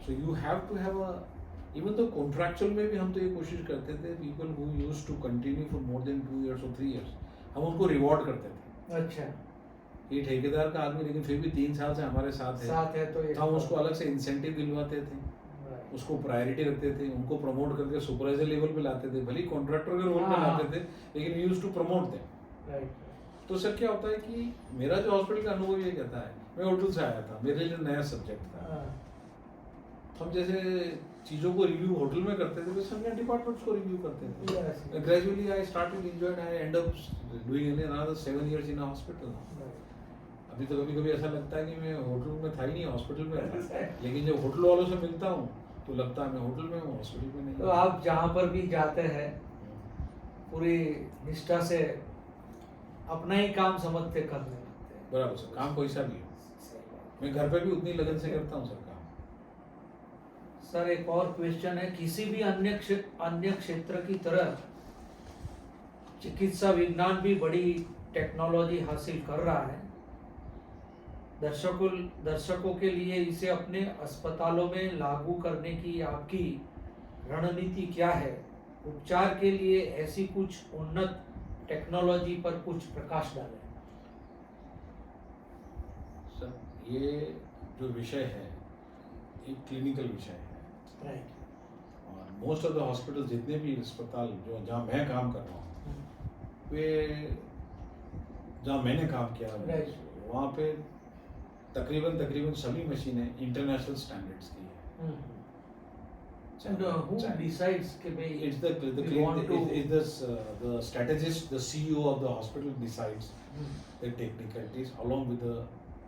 So you have to have a, even तो कॉन्ट्रैक्चुअल में भी हम तो ये कोशिश करते थे, people who used to continue for more than 2 years और 3 years, हम उनको रिवॉर्ड करते थे. अच्छा. ये ठेकेदार का आदमी लेकिन फिर भी 3 साल से हमारे साथ है तो हम उसको अलग से इंसेंटिव दिलवाते थे, उसको प्रायोरिटी रखते थे, उनको प्रमोट करके सुपरवाइजर लेवल पे लाते थे, भले कॉन्ट्रैक्टर के रोल में लाते थे लेकिन we used to promote them. तो सर क्या होता है कि मेरा जो हॉस्पिटल का अनुभव ये कहता है, मैं होटल से आया था, मेरे लिए नया सब्जेक्ट था. हम जैसे चीज़ों को रिव्यू होटल में करते थे वैसे हम डिपार्टमेंट्स को रिव्यू करते थे. Gradually I started enjoyed, I and up doing another 7 years in a hospital. अभी तो कभी कभी ऐसा लगता है कि मैं होटल में था ही नहीं, हॉस्पिटल में था. लेकिन जब होटल वालों से मिलता हूँ तो लगता है मैं होटल में हूँ, हॉस्पिटल में नहीं. तो आप जहाँ पर भी जाते हैं पूरी निष्ठा से अपना ही काम समझते करने लगते हैं. बराबर सर, काम कोई सा भी हो, मैं घर पे भी उतनी लगन से करता हूँ सर काम. सर एक और क्वेश्चन है, किसी भी अन्य क्षेत्र की तरह चिकित्सा विज्ञान भी बड़ी टेक्नोलॉजी हासिल कर रहा है. दर्शकों के लिए इसे अपने अस्पतालों में लागू करने की आपकी रणनीति क्या है? उपचार के लिए ऐसी कुछ उन्नत टेक्नोलॉजी पर कुछ प्रकाश डालें. सर ये जो विषय है एक क्लिनिकल विषय है. राइट. और मोस्ट ऑफ द हॉस्पिटल, जितने भी अस्पताल जो जहाँ मैं काम कर रहा हूँ, वे जहाँ मैंने काम किया वहाँ पे तकरीबन सभी मशीनें इंटरनेशनल स्टैंडर्ड्स की है. And who decides कि भाई It's the we want to the strategist, the CEO of the hospital decides Hmm. the technicalities along with the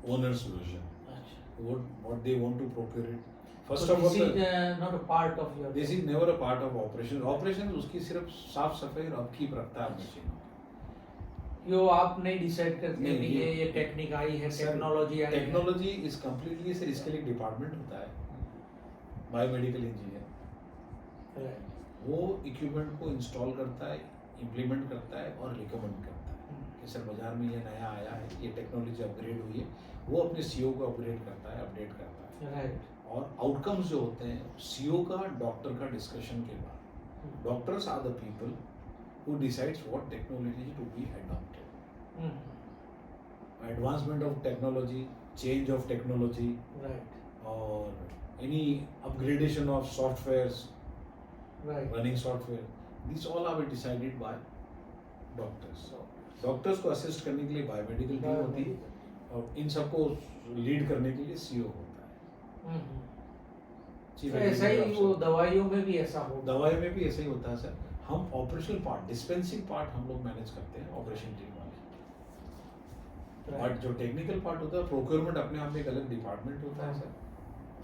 owner's vision. अच्छा. What they want to procure it. First So of all, this is not a part of your this is never a part of operation. Operation उसकी सिर्फ साफ सफाई और upkeep रखता है machine. यो आप नहीं डिसाइड करते नहीं, कि ये टेक्निक आई है, टेक्नोलॉजी आई है. टेक्नोलॉजी इज कम्प्लीटली सर इसके लिए डिपार्टमेंट होता है बायोमेडिकल इंजीनियर. Right. वो इक्विपमेंट को इंस्टॉल करता है, इम्प्लीमेंट करता है और रिकमेंड करता है कि सर बाजार में ये नया आया है, ये टेक्नोलॉजी अपग्रेड हुई है. वो अपने सीईओ को अपग्रेड करता है, अपडेट करता है. Right. और आउटकम्स जो होते हैं सीईओ का डॉक्टर का डिस्कशन के बाद doctors are the people who decides what technology to be adopted. Advancement of technology, change of technology Right. और any upgradation of softwares, Right. running software, these all are decided by doctors. So, doctors को assist करने के लिए biomedical team होती है और इन सबको lead करने के लिए सीईओ होता है. Chief तो ऐसा ही Executive वो Officer. दवाइयों में भी ऐसा हो. दवाई में भी ऐसा ही होता है सर. हम ऑपरेशनल पार्ट, डिस्पेंसिंग पार्ट हम लोग मैनेज करते हैं ऑपरेशन टीम वाले. बट जो टेक्निकल पार्ट होता है प्रोक्योरमेंट अपने आप में एक अलग डिपार्टमेंट होता है सर.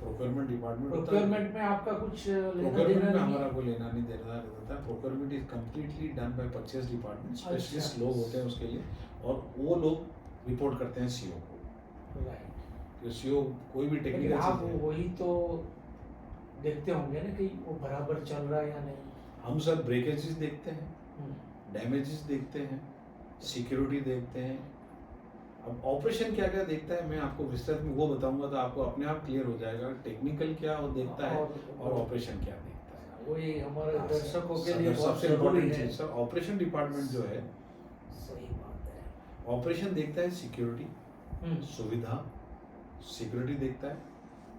प्रोक्योरमेंट डिपार्टमेंट होता है. प्रोक्योरमेंट में आपका कुछ लेना प्रोक्योरमेंट देना में नहीं हमारा कोई लेना नहीं देना रहता है. Procurement is completely done by purchase department. Specialist अच्छा. लोग होते हैं उसके लिए और वो लोग रिपोर्ट करते हैं सीईओ को. Right. तो सीईओ कोई भी लेकिन टेक्निकल आप वही तो देखते होंगे ना कि वो बराबर चल रहा है या नहीं. हम सर ब्रेकेजेस देखते हैं, डैमेजेस देखते हैं, सिक्योरिटी देखते हैं. अब ऑपरेशन क्या क्या देखता है मैं आपको विस्तृत में वो बताऊंगा तो आपको अपने आप क्लियर हो जाएगा टेक्निकल क्या वो देखता है और ऑपरेशन क्या देखता है. वही हमारे हाँ, दर्शकों के सर, लिए बहुत सबसे जरूरी इम्पोर्टेंट है. चीज सर ऑपरेशन डिपार्टमेंट जो है सही बात है. ऑपरेशन देखता है सिक्योरिटी, सुविधा, सिक्योरिटी देखता है,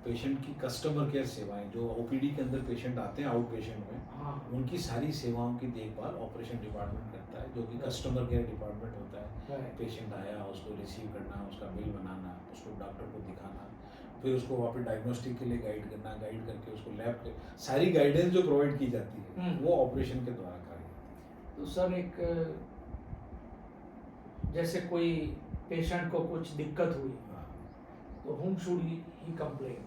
पेशेंट की कस्टमर केयर सेवाएं जो ओपीडी के अंदर पेशेंट आते हैं आउट पेशेंट में हाँ. उनकी सारी सेवाओं की देखभाल ऑपरेशन डिपार्टमेंट करता है जो कि कस्टमर केयर डिपार्टमेंट होता है. Right. पेशेंट आया उसको रिसीव करना, उसका बिल बनाना, उसको डॉक्टर को दिखाना, फिर उसको वापस डायग्नोस्टिक के लिए गाइड करना, गाइड करके उसको लैब के सारी गाइडेंस जो प्रोवाइड की जाती है वो ऑपरेशन के द्वारा कराई जाती तो सर एक जैसे कोई पेशेंट को कुछ दिक्कत हुई है. हाँ. तो whom should he complain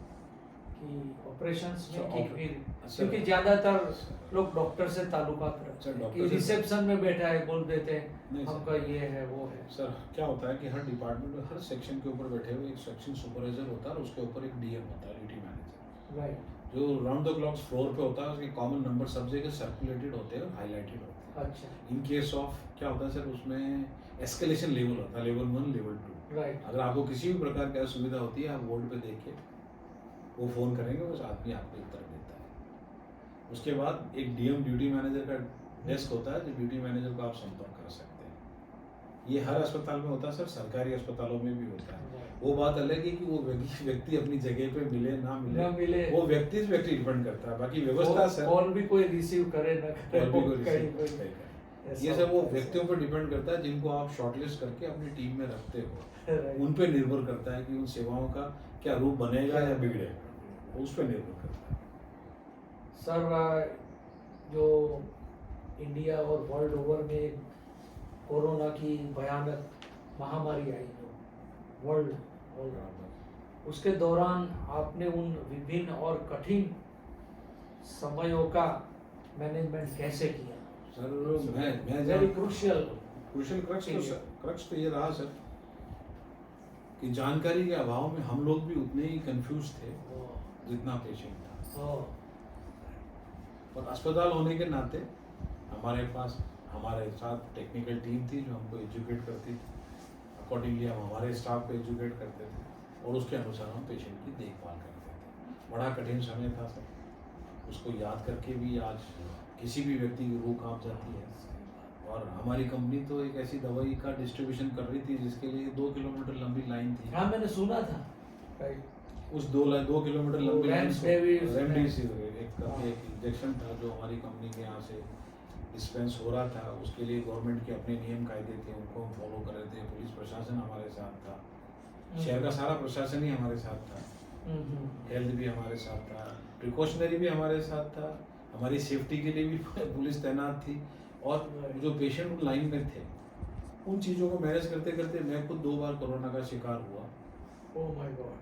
कि ऑपरेशंस में So, कि oper- फिर सर- क्योंकि ज्यादातर लोग डॉक्टर से ताल्लुकात रखते सर, हैं डॉक्टर कि से- रिसेप्शन में बैठा है बोल देते हैं नहीं सर. हमका ये है वो है. सर क्या होता है कि हर डिपार्टमेंट में हर सेक्शन के ऊपर बैठे हुए एक सेक्शन सुपरवाइजर होता है और उसके ऊपर एक डीएम होता है, ड्यूटी मैनेजर, राइट. जो राउंड द क्लॉक फ्लोर पे होता है. उसके कॉमन नंबर सब जगह सर्कुलेटेड होते हैं और हाईलाइटेड होते हैं. अच्छा. इन केस ऑफ क्या होता है सर उसमें एस्केलेशन लेवल होता है, लेवल 1 लेवल 2. राइट. अगर आपको किसी भी प्रकार की असुविधा होती है आप बोर्ड पे देख के वो फ़ोन करेंगे, उस आदमी आपको उत्तर देता है. उसके बाद एक डीएम ड्यूटी मैनेजर का डेस्क होता है जो ड्यूटी मैनेजर को आप संपर्क कर सकते हैं. ये हर अस्पताल में होता है सर, सरकारी अस्पतालों में भी होता है. वो बात अलग है कि वो व्यक्ति अपनी जगह पे मिले ना मिले वो व्यक्ति से व्यक्ति डिपेंड करता है. बाकी व्यवस्था सर कॉल भी कोई रिसीव करे ना करे और भी वो कोई कहीं रिसीव पे नहीं ऐसा ये सब वो होता है, व्यक्तियों पर डिपेंड करता है जिनको आप शॉर्टलिस्ट करके अपनी टीम में रखते हो. Right. उन पे निर्भर करता है कि उन सेवाओं का क्या रूप बनेगा या बिगड़ेगा, उस पर निर्भर करता है. सर जो इंडिया और वर्ल्ड ओवर में कोरोना की भयानक महामारी आई जो वर्ल्ड उसके दौरान आपने उन विभिन्न और कठिन समयों का मैनेजमेंट कैसे किया? सर मैं वेरी क्रूशियल क्रक्स तो ये रहा सर कि जानकारी के अभाव में हम लोग भी उतने ही कंफ्यूज थे जितना पेशेंट था. और अस्पताल होने के नाते हमारे साथ टेक्निकल टीम थी जो हमको एजुकेट करती थी. अकॉर्डिंगली हम हमारे स्टाफ को एजुकेट करते थे और उसके अनुसार हम पेशेंट की देखभाल करते थे. बड़ा कठिन समय था सर, उसको याद करके भी आज किसी भी व्यक्ति की रूह कांप जाती है. और हमारी कंपनी तो एक ऐसी दवाई का डिस्ट्रीब्यूशन कर रही थी जिसके लिए 2 किलोमीटर लंबी लाइन थी. हाँ मैंने सुना था. उस 2 किलोमीटर लंबी लाइन रेमडेसिविर एक इंजेक्शन था जो हमारी कंपनी के यहाँ से डिस्पेंस हो रहा था. उसके लिए गवर्नमेंट के अपने नियम कायदे थे, उनको हम फॉलो कर रहे थे. पुलिस प्रशासन हमारे साथ था, शहर का सारा प्रशासन ही हमारे साथ था. हेल्थ भी हमारे साथ था, प्रिकॉशनरी भी हमारे साथ था, हमारी सेफ्टी के लिए भी पुलिस तैनात थी, और जो पेशेंट लाइन में थे उन चीज़ों को मैनेज करते करते मैं खुद 2 बार कोरोना का शिकार हुआ। Oh my God.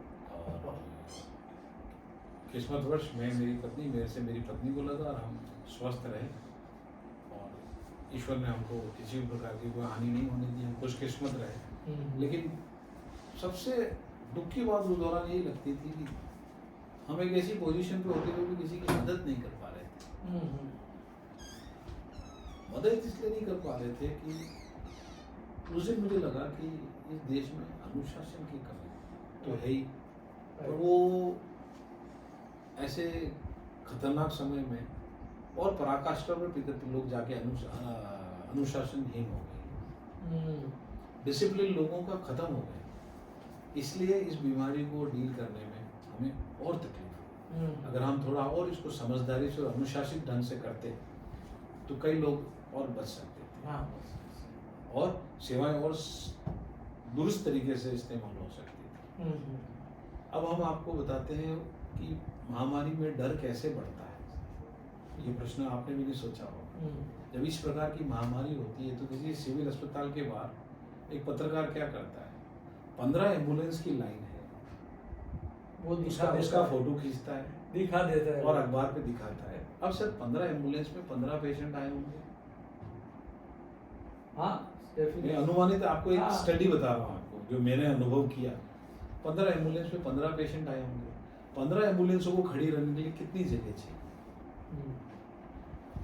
और किस्मतवश मेरी पत्नी को लगा और हम स्वस्थ रहे, और ईश्वर ने हमको किसी भी प्रकार की कोई हानि नहीं होने दी, हम खुशकिस्मत रहे। लेकिन सबसे दुख की बात उस दौरान यही लगती थी कि हम एक ऐसी पोजीशन पे होते हुए भी किसी की मदद नहीं कर पा रहे थे। मदद इसलिए नहीं कर पा रहे थे कि उस दिन मुझे लगा कि इस देश में अनुशासन की कमी तो है ही, तो वो ऐसे खतरनाक समय में और पराकाष्ठा में लोग जाके अनुशासनहीन हो गए, डिसिप्लिन लोगों का खत्म हो गया। इसलिए इस बीमारी को डील करने में हमें और तकलीफ हुई। अगर हम थोड़ा और इसको समझदारी से और अनुशासित ढंग से करते तो कई लोग और बच सकते थे, और सेवाएं और दुरुस्त तरीके से इस्तेमाल हो सकती थी। अब हम आपको बताते हैं कि महामारी में डर कैसे बढ़ता है। ये प्रश्न आपने भी नहीं सोचा होगा। जब इस प्रकार की महामारी होती है तो किसी सिविल अस्पताल के बाहर एक पत्रकार क्या करता है, 15 एम्बुलेंस की लाइन है, वो उसका फोटो खींचता है, दिखा देता है और अखबार पे दिखाता है। अब सर 15 एम्बुलेंस में 15 पेशेंट आए होंगे। हाँ, मैं अनुमानित आपको एक हाँ। स्टडी बता रहा हूँ आपको, जो मैंने अनुभव किया। 15 एम्बुलेंस में 15 पेशेंट आए होंगे। 15 एम्बुलेंसों को खड़ी रहने के लिए कितनी जगह चाहिए?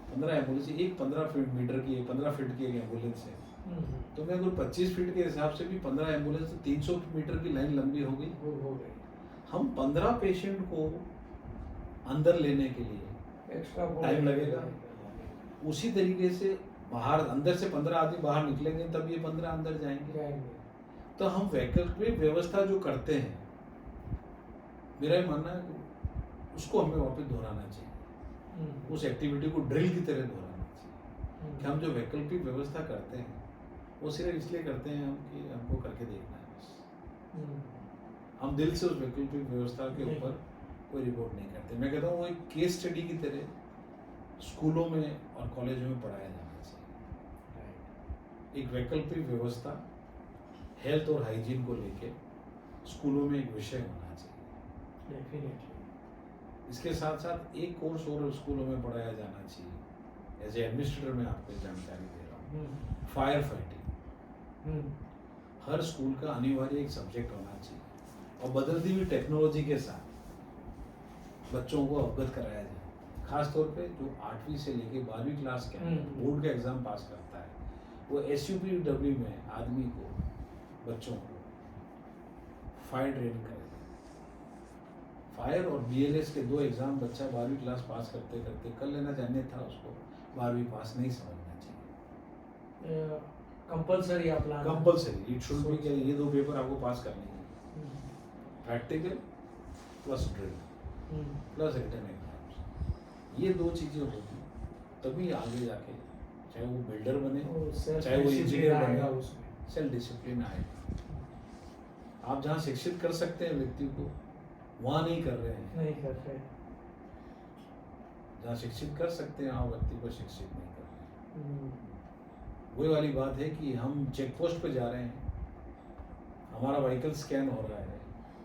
15 एम्बुलेंस, एक 15 मीटर की, 15 फीट की एक एम्बुलेंस है, तो मैं अगर 25 फीट के हिसाब से भी 15 एम्बुलेंस, तो 300 मीटर की लाइन लंबी हो गई। हम 15 पेशेंट को अंदर लेने के लिए एक्स्ट्रा टाइम लगेगा। उसी तरीके से बाहर, अंदर से 15 आदमी बाहर निकलेंगे तब ये 15 अंदर जाएंगे। तो हम वैकल्पिक व्यवस्था जो करते हैं, मेरा ये मानना है उसको हमें वापस दोहराना चाहिए। उस एक्टिविटी को ड्रिल की तरह दोहराना चाहिए कि हम जो वैकल्पिक व्यवस्था करते हैं वो सिर्फ इसलिए करते हैं हम कि हमको करके देखना है बस। हम दिल से उस वैकल्पिक व्यवस्था के ऊपर कोई रिपोर्ट नहीं करते। मैं कहता हूँ वो एक केस स्टडी की तरह स्कूलों में और कॉलेजों में पढ़ाया जाना चाहिए। एक वैकल्पिक व्यवस्था हेल्थ और हाइजीन को लेके स्कूलों में एक विषय होना चाहिए। डेफिनेटली। इसके साथ साथ एक कोर्स और स्कूलों में पढ़ाया जाना चाहिए। एज ए एडमिनिस्ट्रेटर मैं आपको जानकारी दे रहा हूँ, फायर फाइटिंग हर स्कूल का अनिवार्य एक सब्जेक्ट होना चाहिए, और बदलती हुई टेक्नोलॉजी के साथ बच्चों को अवगत कराया जाए। खास तौर पे जो 8वीं से लेके 12वीं क्लास के बोर्ड का एग्जाम पास करता है, वो SUPW में आदमी को, बच्चों को फायर ट्रेनिंग करेगा। फायर और BLS के 2 एग्जाम बच्चा 12वीं क्लास पास करते करते कर लेना चाहिए था, उसको 12वीं पास नहीं समझना चाहिए। कंपलसरी आप लाना, कंपलसरी इट शुड बी कि ये 2 पेपर आपको पास करने हैं, practical plus drill plus written exams. ये 2 चीज़ें होगी तभी आगे जाके चाहे वो बिल्डर बने, चाहे वो इंजीनियर बने, सेल्फ डिसिप्लिन आएगा। आप जहाँ शिक्षित कर सकते हैं व्यक्ति को, वहाँ नहीं कर रहे हैं। जहाँ शिक्षित कर सकते हैं वहाँ व्यक्ति को शिक्षित नहीं कर रहे हैं। वही वाली बात है कि हम चेक पोस्ट पे जा रहे हैं, हमारा व्हीकल स्कैन हो रहा है,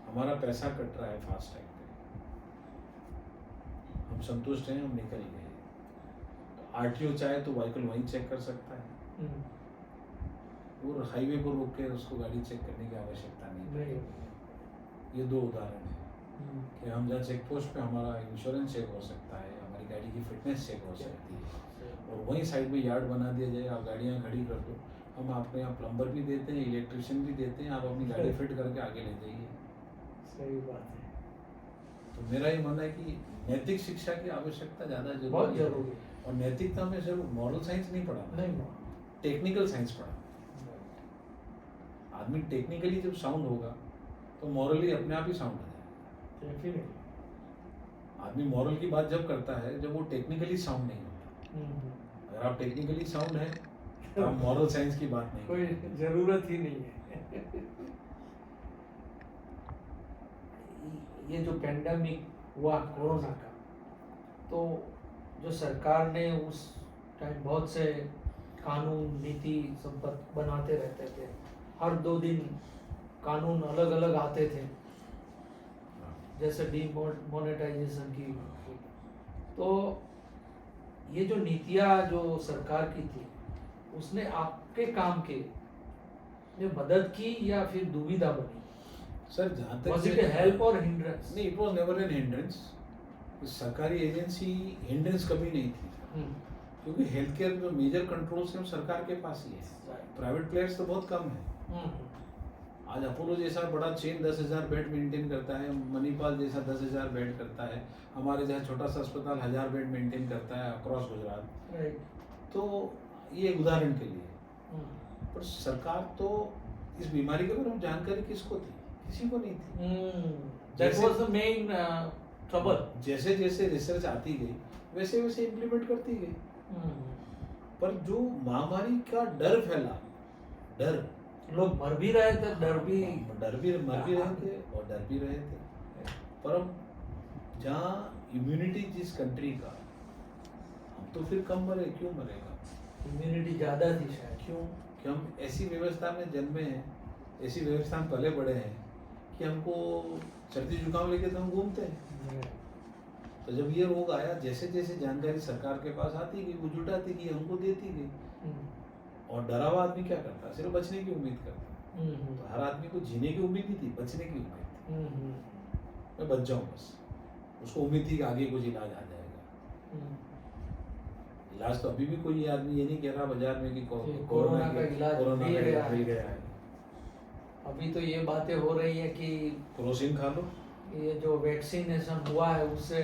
हमारा पैसा कट रहा है फास्टैग पे, हम संतुष्ट हैं, हम निकल गए। तो RTO चाहे तो व्हीकल वहीं चेक कर सकता है, और हाईवे पर रोक के उसको गाड़ी चेक करने की आवश्यकता नहीं। ये 2 उदाहरण हैं कि हम जहाँ चेक पोस्ट पे हमारा इंश्योरेंस चेक हो सकता है, हमारी गाड़ी की फिटनेस चेक हो सकती है, और वहीं साइड में यार्ड बना दिया जाए, आप गाड़ियाँ खड़ी कर दो, हम आपको यहाँ प्लम्बर भी देते हैं, इलेक्ट्रिशियन भी देते हैं, आप अपनी गाड़ी फिट करके आगे ले जाइए। सही बात है। तो मेरा ये मानना है कि नैतिक शिक्षा की आवश्यकता ज़्यादा बहुत जरूरी है, और नैतिकता में सिर्फ मॉरल साइंस नहीं पढ़ाना, टेक्निकल साइंस पढ़ाना। आदमी टेक्निकली जब साउंड होगा तो मॉरली अपने आप ही साउंड हो जाएगा। आदमी मॉरल की बात जब करता है जब वो टेक्निकली साउंड नहीं होता। अगर आप टेक्निकली साउंड है तो आप मॉरल साइंस की बात नहीं, कोई जरूरत ही नहीं है। ये जो पेंडेमिक हुआ कोरोना का, तो जो सरकार ने उस टाइम बहुत से कानून नीति सब बनाते रहते थे, हर 2 दिन कानून अलग अलग आते थे, जैसे डीमोनेटाइजेशन की। तो ये जो नीतियाँ जो सरकार की थी, उसने आपके काम के में मदद की या फिर दुविधा बनी? सर जहाँ तक Was it a help or hindrance? नहीं, it was never N hindrance. सरकारी एजेंसी हिंड्रेंस कभी नहीं थी, हम्म, क्योंकि हेल्थ केयर में मेजर कंट्रोल्स हैं सरकार के पास ही है। प्राइवेट प्लेयर्स तो बहुत कम है। हम्म, आज अपोलो जैसा बड़ा चेन 10,000 बेड मेंटेन करता है, मणिपाल जैसा 10,000 बेड करता है, हमारे जहाँ छोटा सा अस्पताल 1,000 बेड मेंटेन करता है अक्रॉस गुजरात। right, तो ये एक उदाहरण के लिए। हम्म, पर सरकार तो इस बीमारी के बारे में जानकारी किसको थी? किसी को नहीं थी। That जैसे- was the main trouble. जैसे जैसे रिसर्च आती गई वैसे वैसे इम्प्लीमेंट करती गई। पर जो महामारी का डर फैला, डर, लोग मर भी रहे थे, डर भी। मर भी रहे थे और डर भी रहे थे। पर अब जहाँ इम्यूनिटी जिस कंट्री का, हम तो फिर कम मरे, क्यों मरेगा? इम्यूनिटी ज्यादा थी शायद। क्यों? कि हम ऐसी व्यवस्था में जन्मे हैं, ऐसी व्यवस्था में पले बड़े हैं कि हमको सर्दी जुकाम लेके तो हम घूमते हैं। तो जब ये रोग आया, जैसे जैसे जानकारी सरकार के पास आती गई, वो जुटाती गई, हमको देती गई। और डरा हुआ आदमी क्या करता? सिर्फ बचने की उम्मीद करता। तो हर आदमी को जीने की उम्मीद नहीं थी, बचने की उम्मीद थी। मैं बच जाऊं बस, उसको उम्मीद थी कि आगे कुछ इलाज आ जाएगा। इलाज तो अभी भी कोई आदमी ये नहीं कह रहा बाजार में कि कोरोना का इलाज कोरोना मिल का गया इलाज है। मिल गया है। अभी तो ये बातें हो रही है कि क्रोसिन खा लो। ये जो वैक्सीनेशन हुआ है उससे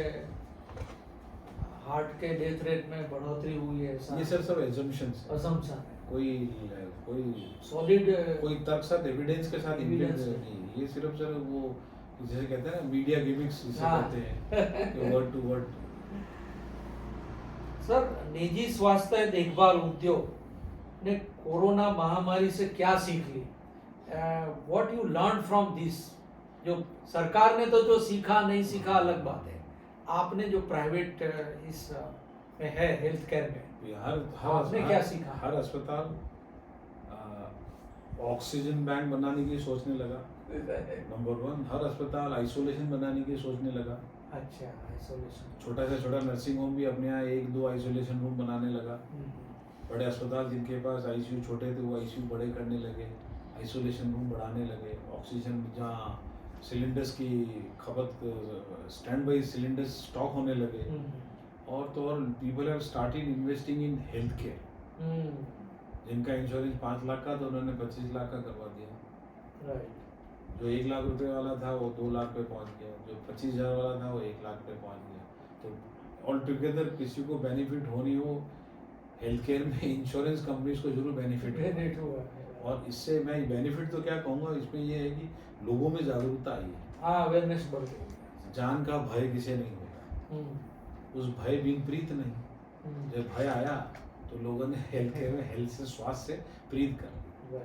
हार्ट के डेथ रेट में बढ़ोतरी हुई है, ऐसा ये सर सब एजम्पशंस है, assumption है। कोई सॉलिड कोई तर्क साथ एविडेंस के साथ Evidence इम्प्लीमेंट है। नहीं। ये सिर्फ सर वो जैसे कहते हैं ना, मीडिया गिमिक्स जिसे हाँ। कहते हैं कि वर्ड टू वर्ड। सर, निजी स्वास्थ्य देखभाल उद्योग ने कोरोना महामारी से क्या सीख ली? What you learn from this? जो सरकार ने तो जो सीखा नहीं सीखा अलग बात है, आपने जो प्राइवेट इस में है हेल्थ केयर में, आपने क्या सीखा? हर अस्पताल ऑक्सीजन बैंक बनाने की सोचने लगा, नंबर 1। हर अस्पताल आइसोलेशन बनाने की सोचने लगा। अच्छा, आइसोलेशन। छोटा से छोटा नर्सिंग होम भी अपने यहाँ 1-2 आइसोलेशन रूम बनाने लगा। बड़े अस्पताल जिनके पास आईसीयू छोटे थे वो आईसीयू बड़े करने लगे, आइसोलेशन रूम बढ़ाने लगे, ऑक्सीजन जहाँ सिलेंडर्स की खपत, स्टैंड बाई सिलेंडर्स स्टॉक होने लगे। और तो और people have started investing in health care. जिनका इंश्योरेंस 5 लाख का था उन्होंने 25 लाख का करवा दिया। राइट। जो 1 लाख रुपए वाला था वो 2 लाख पे पहुंच गया, जो 25,000 वाला था वो 1 लाख पे पहुंच गया। तो ऑल टुगेदर किसी को बेनिफिट हो नहीं हो, हेल्थ केयर में इंश्योरेंस कंपनीज को जरूर बेनिफिट हुआ। और इससे मैं बेनिफिट तो क्या कहूँगा, इसमें ये है कि लोगों में जागरूकता आई है। हाँ, अवेयरनेस बढ़ गई। जान का भय किसे नहीं होता, उस भय बिन प्रीत नहीं। जब भय आया तो लोगों ने हेल्थ केयर में हेल्थ से, स्वास्थ्य से प्रीत कर ली।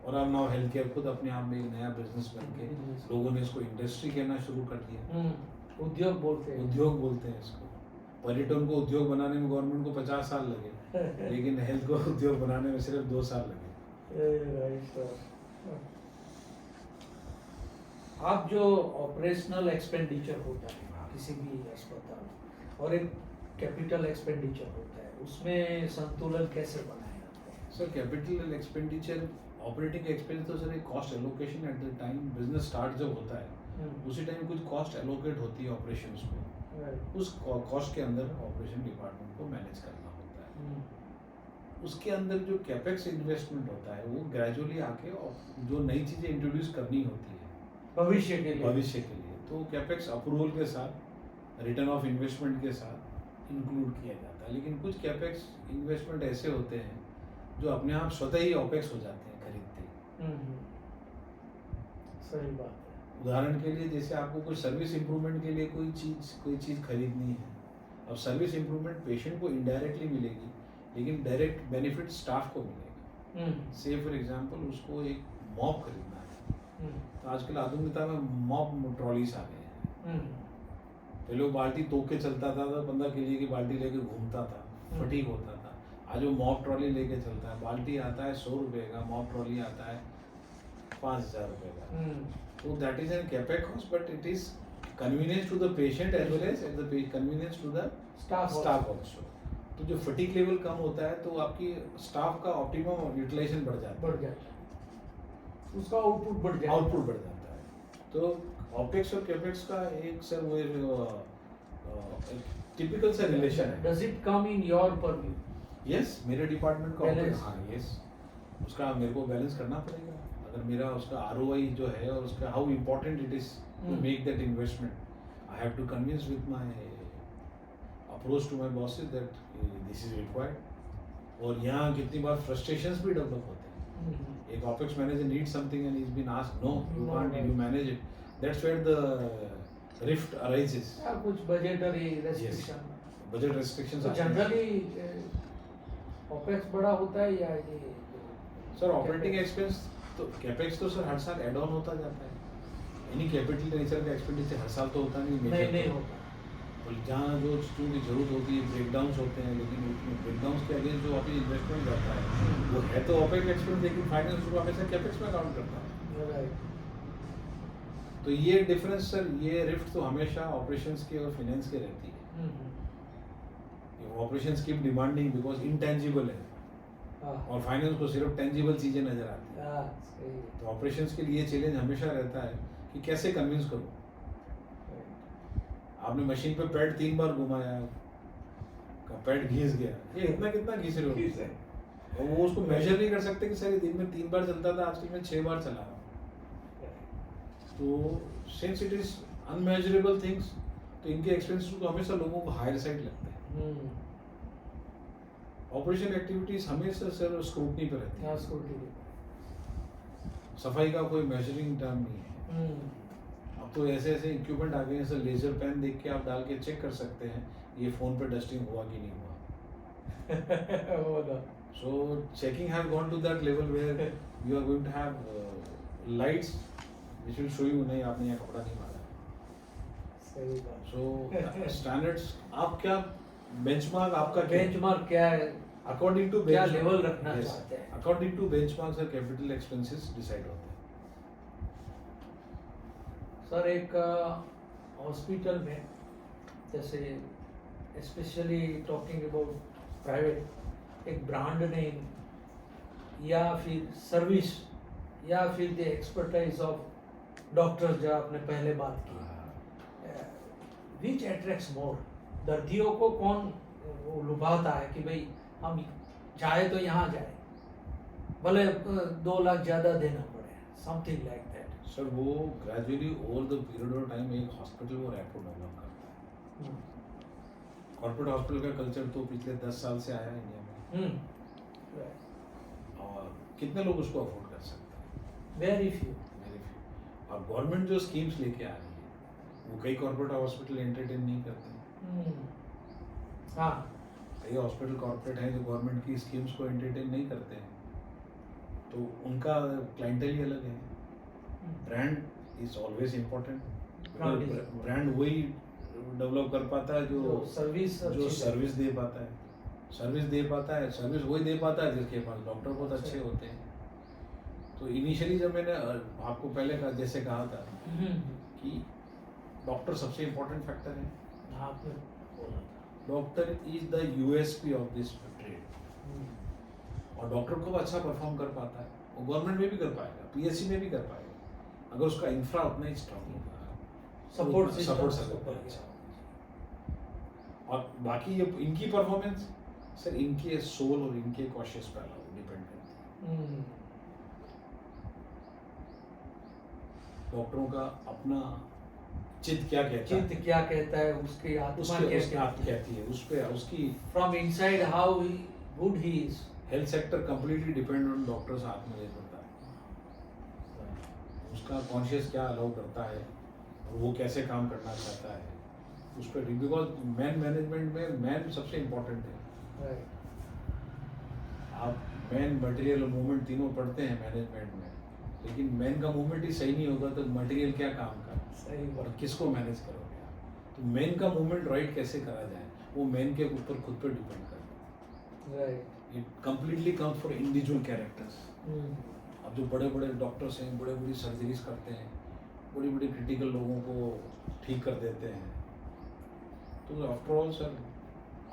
और अब नाउ हेल्थ केयर खुद अपने आप में एक नया बिजनेस बन के लोगों ने इसको इंडस्ट्री कहना शुरू कर दिया। उद्योग बोलते हैं। उद्योग बोलते हैं इसको। पर्यटन को उद्योग बनाने में गवर्नमेंट को 50 साल लगे, लेकिन हेल्थ को उद्योग बनाने में सिर्फ 2 साल लगे। आप जो ऑपरेशनल एक्सपेंडिचर होता है किसी भी अस्पताल और एक कैपिटल एक्सपेंडिचर होता है, उसमें संतुलन कैसे बनाया जाता है? Sir capital expenditure, operating expense तो सर एक cost allocation at the time business start जब होता है उसी टाइम कुछ कॉस्ट एलोकेट होती है ऑपरेशंस को। उस कॉस्ट के अंदर ऑपरेशन डिपार्टमेंट को मैनेज करना होता है। उसके अंदर जो कैपेक्स इन्वेस्टमेंट होता है वो ग्रेजुअली आके और जो नई चीज़ें इंट्रोड्यूस करनी होती है भविष्य के लिए, तो कैपेक्स अप्रूवल के साथ, रिटर्न ऑफ इन्वेस्टमेंट के साथ इंक्लूड किया जाता है। लेकिन कुछ कैपेक्स इन्वेस्टमेंट ऐसे होते हैं जो अपने आप स्वतः ही ऑपेक्स हो जाते हैं खरीदते। सही बात है। उदाहरण के लिए जैसे आपको कोई सर्विस इंप्रूवमेंट के लिए कोई चीज़ खरीदनी है, अब सर्विस इंप्रूवमेंट पेशेंट को इनडायरेक्टली मिलेगी लेकिन डायरेक्ट बेनिफिट स्टाफ को मिलेगा। से फॉर एग्जांपल उसको एक मॉप खरीदना है, तो आजकल आधुनिकता में मॉप ट्रॉलीज आ गए हैं, पहले वो बाल्टी तोड़ के चलता था तो 15 किलो की बाल्टी लेके घूमता था, फटीक होता था। आज वो मॉप ट्रॉली लेके चलता है, बाल्टी आता है 100 रुपए का, मॉप ट्रॉली आता है 5000 रुपए का। तो that is an capex cost, but it is convenience to the patient as well as the convenience to the staff also. तो जो फटीक लेवल कम होता है तो आपकी स्टाफ का ऑप्टिमम यूटिलाइजेशन बढ़ जाता है, उसका आउटपुट बढ़ जाता है। तो ऑपेक्स और कैपेक्स का एक सर वो टिपिकल सा रिलेशन है। Does it come in your purview? Yes, मेरे डिपार्टमेंट का Balance. हाँ यस, उसका मेरे को बैलेंस करना पड़ेगा। अगर मेरा उसका आरओआई जो है और उसका how important it is to make that investment, I have to convince with my approach to my bosses that this is required. और यहाँ कितनी बार फ्रस्ट्रेशंस भी डेवलप होते हैं। एक opex manager need something and is been asked no you can't, you manage it, that's where the rift arises. कुछ budgetary restriction, budget restrictions तो generally opex बड़ा होता है या ये सर ऑपरेटिंग एक्सपेंस तो कैपेक्स तो सर हर साल ऐड ऑन होता जाता है। यानी कैपिटल नेचर का एक्सपेंडिचर हर साल तो होता नहीं होता। और जहाँ जो चीज़ों की जरूरत होती है ब्रेकडाउन्स होते हैं, लेकिन उसमें ब्रेकडाउन्स के अगेंस्ट जो आपकी इन्वेस्टमेंट जाता है वो है तो ऑपेक्स एक्सपेंस, लेकिन फाइनेंस को हमेशा कैपेक्स में काउंट करता है। तो ये डिफरेंस सर, ये रिफ्ट तो हमेशा ऑपरेशंस के और फाइनेंस के रहती है। Operations keep demanding because intangible है और फाइनेंस को सिर्फ टेंजिबल चीजें नजर आती है। तो ऑपरेशंस के लिए चैलेंज हमेशा रहता है कि कैसे कन्विंस करूं। आपने मशीन पे पैड 3 बार घुमाया, पैड घिस गया, ये इतना कितना घिस रहे हो, और वो उसको मेजर नहीं कर सकते कि सर दिन में 3 बार चलता था, आजकल मैं 6 बार चला रहा हूँ। तो since it is unmeasurable things, तो इनके एक्सपेंसेस को हमेशा लोगों को हायर साइड लगता है। ऑपरेशन एक्टिविटीज हमेशा सर स्क्रूटनी पे रहती है। सफाई का कोई मेजरिंग टर्म नहीं है। अब तो ऐसे ऐसे इक्विपमेंट आ गए हैं सर, लेजर पेन देख के आप डाल के चेक कर सकते हैं ये फोन पे डस्टिंग हुआ कि नहीं हुआ। So checking have gone to that level where you are going to have lights which will show you नहीं आपने यहाँ कपड़ा नहीं मारा। सही बात। सो स्टैंडर्ड्स आप क्या बेंचमार्क, आपका बेंचमार्क क्या है, अकॉर्डिंग टू क्या लेवल रखना चाहते हैं, according to benchmark sir capital expenses decide होते हैं। सर एक हॉस्पिटल में जैसे स्पेशली टॉकिंग अबाउट प्राइवेट, एक ब्रांड नेम या फिर सर्विस या फिर द एक्सपर्टाइज ऑफ डॉक्टर्स जो आपने पहले बात की, विच अट्रैक्ट्स मोर? दर्दियों को कौन वो लुभाता है कि भाई हम चाहे तो यहाँ जाए, भले 2 लाख ज़्यादा देना पड़े, समथिंग लाइक दैट। सर वो gradually over the period of time एक हॉस्पिटल वो रैपो डेवलप करता है। कॉर्पोरेट हॉस्पिटल का कल्चर तो पिछले 10 साल से आया है इंडिया में, और कितने लोग उसको अफोर्ड कर सकते हैं? Very few. और गवर्नमेंट जो स्कीम्स लेके आ रही है वो कई कॉर्पोरेट हॉस्पिटल एंटरटेन नहीं करते। हाँ, कई हॉस्पिटल कॉर्पोरेट हैं जो गवर्नमेंट की स्कीम्स को एंटरटेन नहीं करते हैं, तो उनका क्लाइंटेल ही अलग है। Brand is always important. Brand वही डेवलप कर पाता है जो सर्विस दे पाता है। सर्विस वही दे पाता है जिसके पास डॉक्टर बहुत अच्छे होते हैं। तो इनिशियली जब मैंने आपको पहले जैसे कहा था कि डॉक्टर सबसे इम्पोर्टेंट फैक्टर है, आपने बोला था doctor is the USP of this trade, और डॉक्टर को अच्छा परफॉर्म कर पाता है वो गवर्नमेंट में भी कर पाएगा, पीएससी में भी कर पाएगा, अगर उसका इंफ्रा उतना ही स्ट्रांग होगा, सपोर्ट अच्छा। और बाकी ये इनकी परफॉर्मेंस सर इनके सोल और इनके कॉशियस पर डिपेंड करती है। डॉक्टरों का अपना चित्त क्या कहता है, उसकी आत्मा उसके क्या कहती है, उस पे उसकी from inside how good he is. Health sector completely depend on doctors आत्मनिर्भरता है, उसका कॉन्शियस क्या अलाउ करता है और वो कैसे काम करना चाहता है उस पर, बिकॉज मैन मैनेजमेंट में मैन सबसे इम्पोर्टेंट है। आप मैन मटेरियल और मूवमेंट तीनों पढ़ते हैं मैनेजमेंट में, लेकिन मैन का मूवमेंट ही सही नहीं होगा तो मटेरियल क्या काम का। सही और बात। किसको मैनेज करोगे आप? तो मैन का मूवमेंट राइट कैसे करा जाए, वो मैन के ऊपर खुद पर डिपेंड करता राइट। है। It completely comes for individual characters. अब जो बड़े बड़े डॉक्टर्स हैं, बड़े बड़ी सर्जरीज करते हैं, बड़ी बड़ी क्रिटिकल लोगों को ठीक कर देते हैं, तो आफ्टर ऑल सर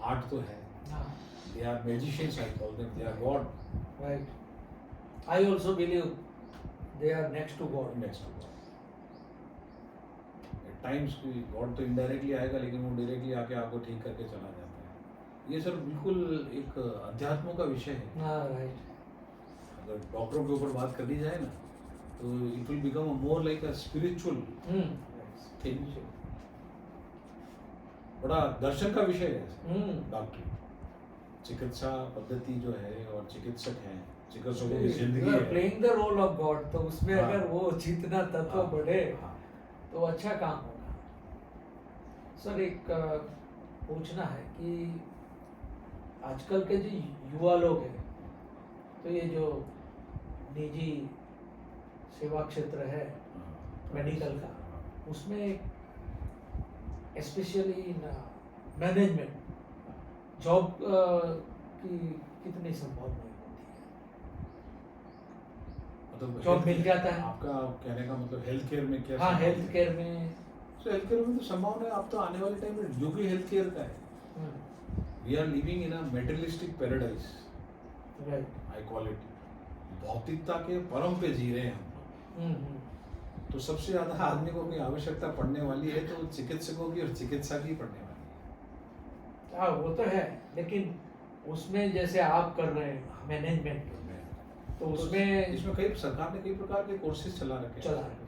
आर्ट तो है। हाँ, they are magicians, I call them, they are God right. I also believe they are next to God. Next to God. At times God तो इनडायरेक्टली आएगा, लेकिन वो डायरेक्टली आके आपको ठीक करके चला जाता है। ये सर बिल्कुल एक अध्यात्म का विषय है। हाँ, राइट। अगर डॉक्टरों के ऊपर बात कर दी जाए ना, तो it will become more like a spiritual thing. बड़ा दर्शन का विषय है डॉक्टर। चिकित्सा पद्धति जो है और चिकित्सक हैं, चिकित्सकों की जिंदगी है। Playing the role of God, तो उसमें हाँ। अगर वो जितना तत्व हाँ, बढ़े हाँ। तो अच्छा काम होगा। सर, एक पूछना है कि आजकल के जो युवा लोग हैं, तो ये जो निजी सेवा क्षेत्र है मेडिकल का, उसमें स्पेशली इन मैनेजमेंट जॉब की कितनी संभावना होती मतलब जॉब मिल जाता है? आपका कहने का मतलब हेल्थ केयर में क्या? है? हाँ, हेल्थ केयर में। सो हेल्थ केयर में तो संभावना है। आप तो आने वाले टाइम में जो कि हेल्थ केयर का है, we are living in a materialistic paradise, right. I call it. भौतिकता के परम पे जी रहे हैं हम लोग। तो सबसे ज्यादा आदमी को अपनी आवश्यकता पड़ने वाली है तो चिकित्सकों की और चिकित्सा की पड़ने वाली है। हाँ, वो तो है, लेकिन उसमें जैसे आप कर रहे हैं मैनेजमेंट, तो उसमें इसमें कई सरकार ने कई प्रकार के कोर्सेज चला रखे चला हैं।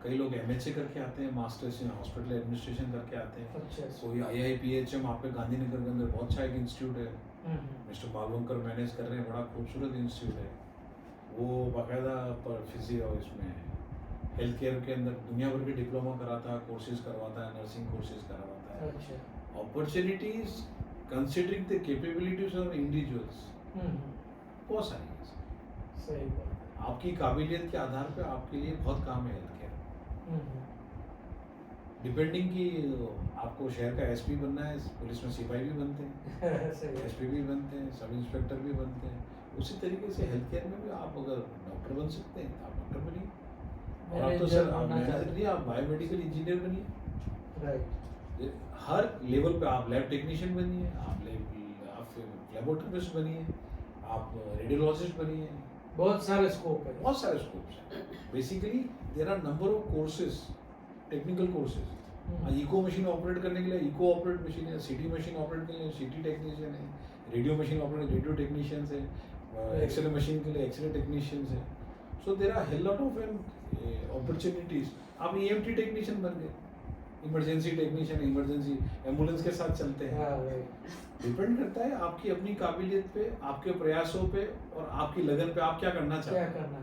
कई लोग एमएचए करके आते हैं, मास्टर्स इन हॉस्पिटल एडमिनिस्ट्रेशन करके आते हैं। अच्छा। कोई आईआईपीएचएम आप पे गांधीनगर के अंदर बहुत अच्छा एक इंस्टीट्यूट है, मिस्टर मालवंकर मैनेज कर रहे हैं, बड़ा खूबसूरत इंस्टीट्यूट है वो। बाकायदा पर फिजियो इसमें हेल्थ केयर के अंदर दुनिया भर के डिप्लोमा कराता है, कोर्सेज करवाता है, नर्सिंग कोर्सेज करवाता है। अच्छा। Opportunities considering the capabilities of individuals बहुत सारी हैं। सही बात। आपकी काबिलियत के आधार पे आपके लिए बहुत काम है हेल्थ केयर। डिपेंडिंग कि आपको शहर का एसपी बनना है, पुलिस में सिपाही भी बनते हैं, सही है। एसपी भी बनते हैं, सब इंस्पेक्टर भी बनते हैं। उसी तरीके से हेल्थ केयर में भी आप अगर डॉक्टर बन सकते हैं तो आप डॉक्टर बनिए, और आप तो सर आप मैनेजर नहीं, आप बायोमेडिकल इंजीनियर बनिए। राइट। हर लेवल पे आप लैब टेक्नीशियन बनिए, आप लैबोरेटरिस्ट बनिए, आप रेडियोलॉजिस्ट बनिए। बहुत सारे स्कोप है। बहुत सारे स्कोप्स हैं। Basically there are number of courses, technical courses. Echo machine operate करने के लिए इको ऑपरेट मशीन है, सीटी मशीन ऑपरेट करने के लिए सीटी टेक्नीशियन है, radio machine operate radio technicians है, एक्सरे मशीन के लिए एक्सरे टेक्नीशियंस है। So there are hell lot of opportunities. आप ईएमटी टेक्नीशियन बन गए, इमरजेंसी टेक्नीशियन, इमरजेंसी एम्बुलेंस के साथ चलते हैं। डिपेंड करता है आपकी अपनी काबिलियत पे, आपके प्रयासों पे और आपकी लगन पे, आप क्या करना चाहते हैं।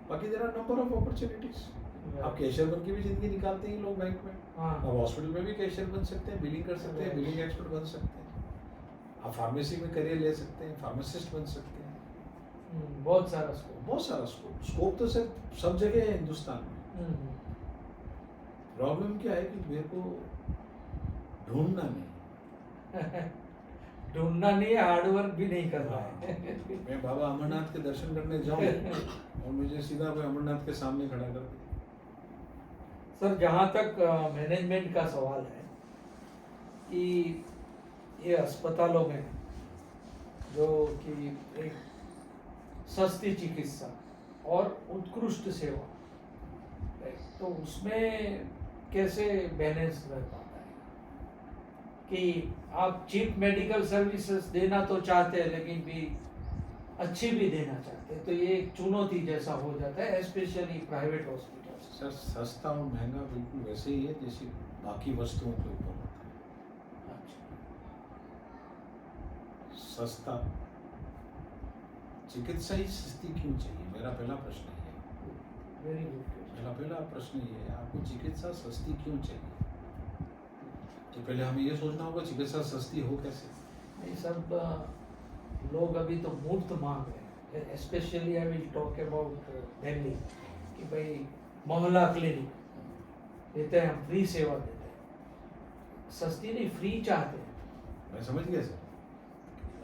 बाकी there are number of opportunities. आप कैशियर बन के भी जिंदगी निकालते हैं लोग बैंक में। आप हॉस्पिटल में भी कैशियर बन सकते हैं, बिलिंग कर सकते हैं, बिलिंग एक्सपर्ट बन सकते हैं। आप फार्मेसी में करियर ले सकते हैं, फार्मासिस्ट बन सकते हैं। बहुत सारा स्कोप। बहुत सारा स्कोप। स्कोप तो सिर्फ सब जगह है हिंदुस्तान में। प्रॉब्लम क्या है कि मेरे को ढूंढना नहीं ढूंढना नहीं है, हार्डवर्क भी नहीं कर रहा है। मैं बाबा अमरनाथ के दर्शन करने जाऊं और मुझे सीधा पे अमरनाथ के सामने खड़ा कर दे। सर, जहाँ तक मैनेजमेंट का सवाल है कि ये अस्पतालों में जो कि एक सस्ती चिकित्सा और उत्कृष्ट सेवा, तो उसमें कैसे बैलेंस रह पाता है कि आप चीप मेडिकल सर्विसेज देना तो चाहते हैं लेकिन भी अच्छी भी देना चाहते हैं, तो ये एक चुनौती जैसा हो जाता है, स्पेशली प्राइवेट हॉस्पिटल। सर, सस्ता और महंगा बिल्कुल वैसे ही है जैसे बाकी वस्तुओं के ऊपर होता है। सस्ता चिकित्सा ही सस्ती क्यों चाहिए, मेरा पहला प्रश्न ये है। Very good. मेरा पहला प्रश्न ये है, आपको चिकित्सा सस्ती क्यों चाहिए? तो पहले हमें ये सोचना होगा चिकित्सा सस्ती हो कैसे। ये सब लोग अभी तो मुफ्त मांग रहे हैं, specially I will talk about Delhi कि भाई मोहल्ला क्लिनिक, देते हैं, हम फ्री सेवा देते हैं, सस्ती नहीं फ्री चाहते हैं। मैं समझ गया सर।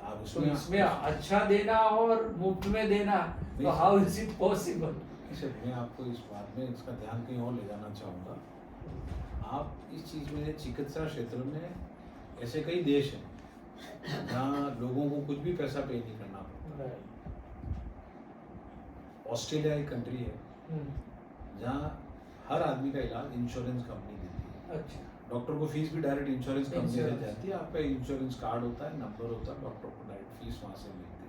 आप तो उसमें इसमें अच्छा देना और मुफ्त में देना, तो नहीं, how is it possible? Sir मैं आपको इस बात में इसका ध्यान कहीं और ले जाना चाहूँगा। आप इस चीज़ में चिकित्सा क्षेत्र में ऐसे कई देश हैं जहाँ लोगों को कुछ भी पैसा पे नहीं करना पड़ता। ऑस्ट्रेलिया एक कंट्री है जहाँ हर आदमी का इलाज इंश्योरेंस कंपनी देती है। अच्छा, डॉक्टर को फीस भी डायरेक्ट इंश्योरेंस कंपनी से Insurance। जाती है। आपका इंश्योरेंस कार्ड होता है, नंबर होता है, डॉक्टर को डायरेक्ट फीस वहाँ से मिलती है।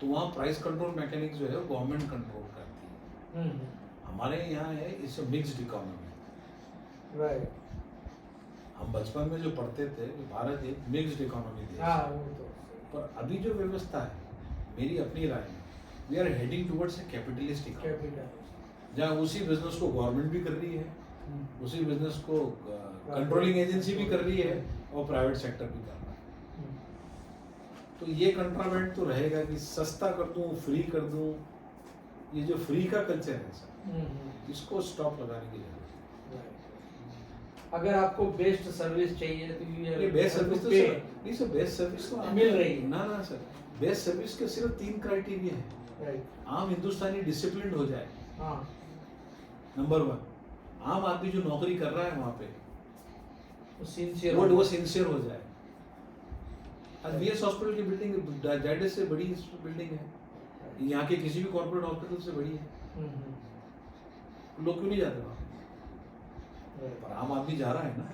तो वहाँ प्राइस कंट्रोल मैकेनिक्स जो है गवर्नमेंट कंट्रोल करती है। हमारे यहाँ है it's a mixed economy. Right. हम बचपन में जो पढ़ते थे कि भारत एक मिक्स्ड इकोनॉमी देश हाँ, है। वो तो पर अभी जो व्यवस्था है, मेरी अपनी राय में, we are heading towards a capitalist economy, capital. जहाँ उसी बिजनेस को गवर्नमेंट भी कर रही है, उसी बिजनेस को कंट्रोलिंग एजेंसी भी कर रही है और प्राइवेट सेक्टर भी कर रहा है। तो ये कंट्राबैंड तो रहेगा कि सस्ता कर दूं, फ्री कर दूं। ये जो फ्री का कल्चर है सर, इसको स्टॉप लगाने की जरूरत है। अगर आपको बेस्ट सर्विस चाहिए तो ये बेस्ट सर्विस तो सर नहीं सर, बेस्ट सर्विस तो आप मिल रही है। ना सर, बेस्ट सर्विस के सिर्फ 3 क्राइटेरिया है। राइट। आम हिंदुस्तानी डिसिप्लिन हो जाए, हाँ, नंबर 1। आम आदमी जो नौकरी कर रहा है वहाँ पे सिंसियर वो सिंसियर हो जाए। आज वीएस हॉस्पिटल की बिल्डिंग जायडेस से बड़ी बिल्डिंग है, यहाँ के किसी भी कॉर्पोरेट हॉस्पिटल से बड़ी है। लोग क्यों नहीं जाते वहाँ? पर आम आदमी जा रहा है ना,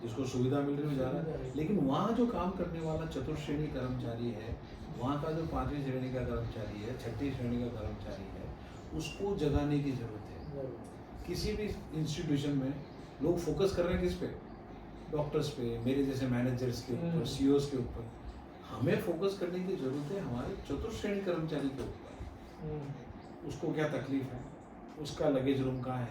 जिसको सुविधा मिल रही है वो जा रहा है। लेकिन वहाँ जो काम करने वाला चतुर्थ श्रेणी कर्मचारी है, वहाँ का जो 5वीं श्रेणी का कर्मचारी है, 6ठी श्रेणी का कर्मचारी है, उसको जगाने की जरूरत है। किसी भी इंस्टीट्यूशन में लोग फोकस कर रहे हैं किस पे? डॉक्टर्स पे, मेरे जैसे मैनेजर्स के ऊपर, सीईओस के ऊपर। हमें फोकस करने की जरूरत है हमारे चतुर्थ श्रेणी कर्मचारी के ऊपर। उसको क्या तकलीफ है, उसका लगेज रूम कहाँ है,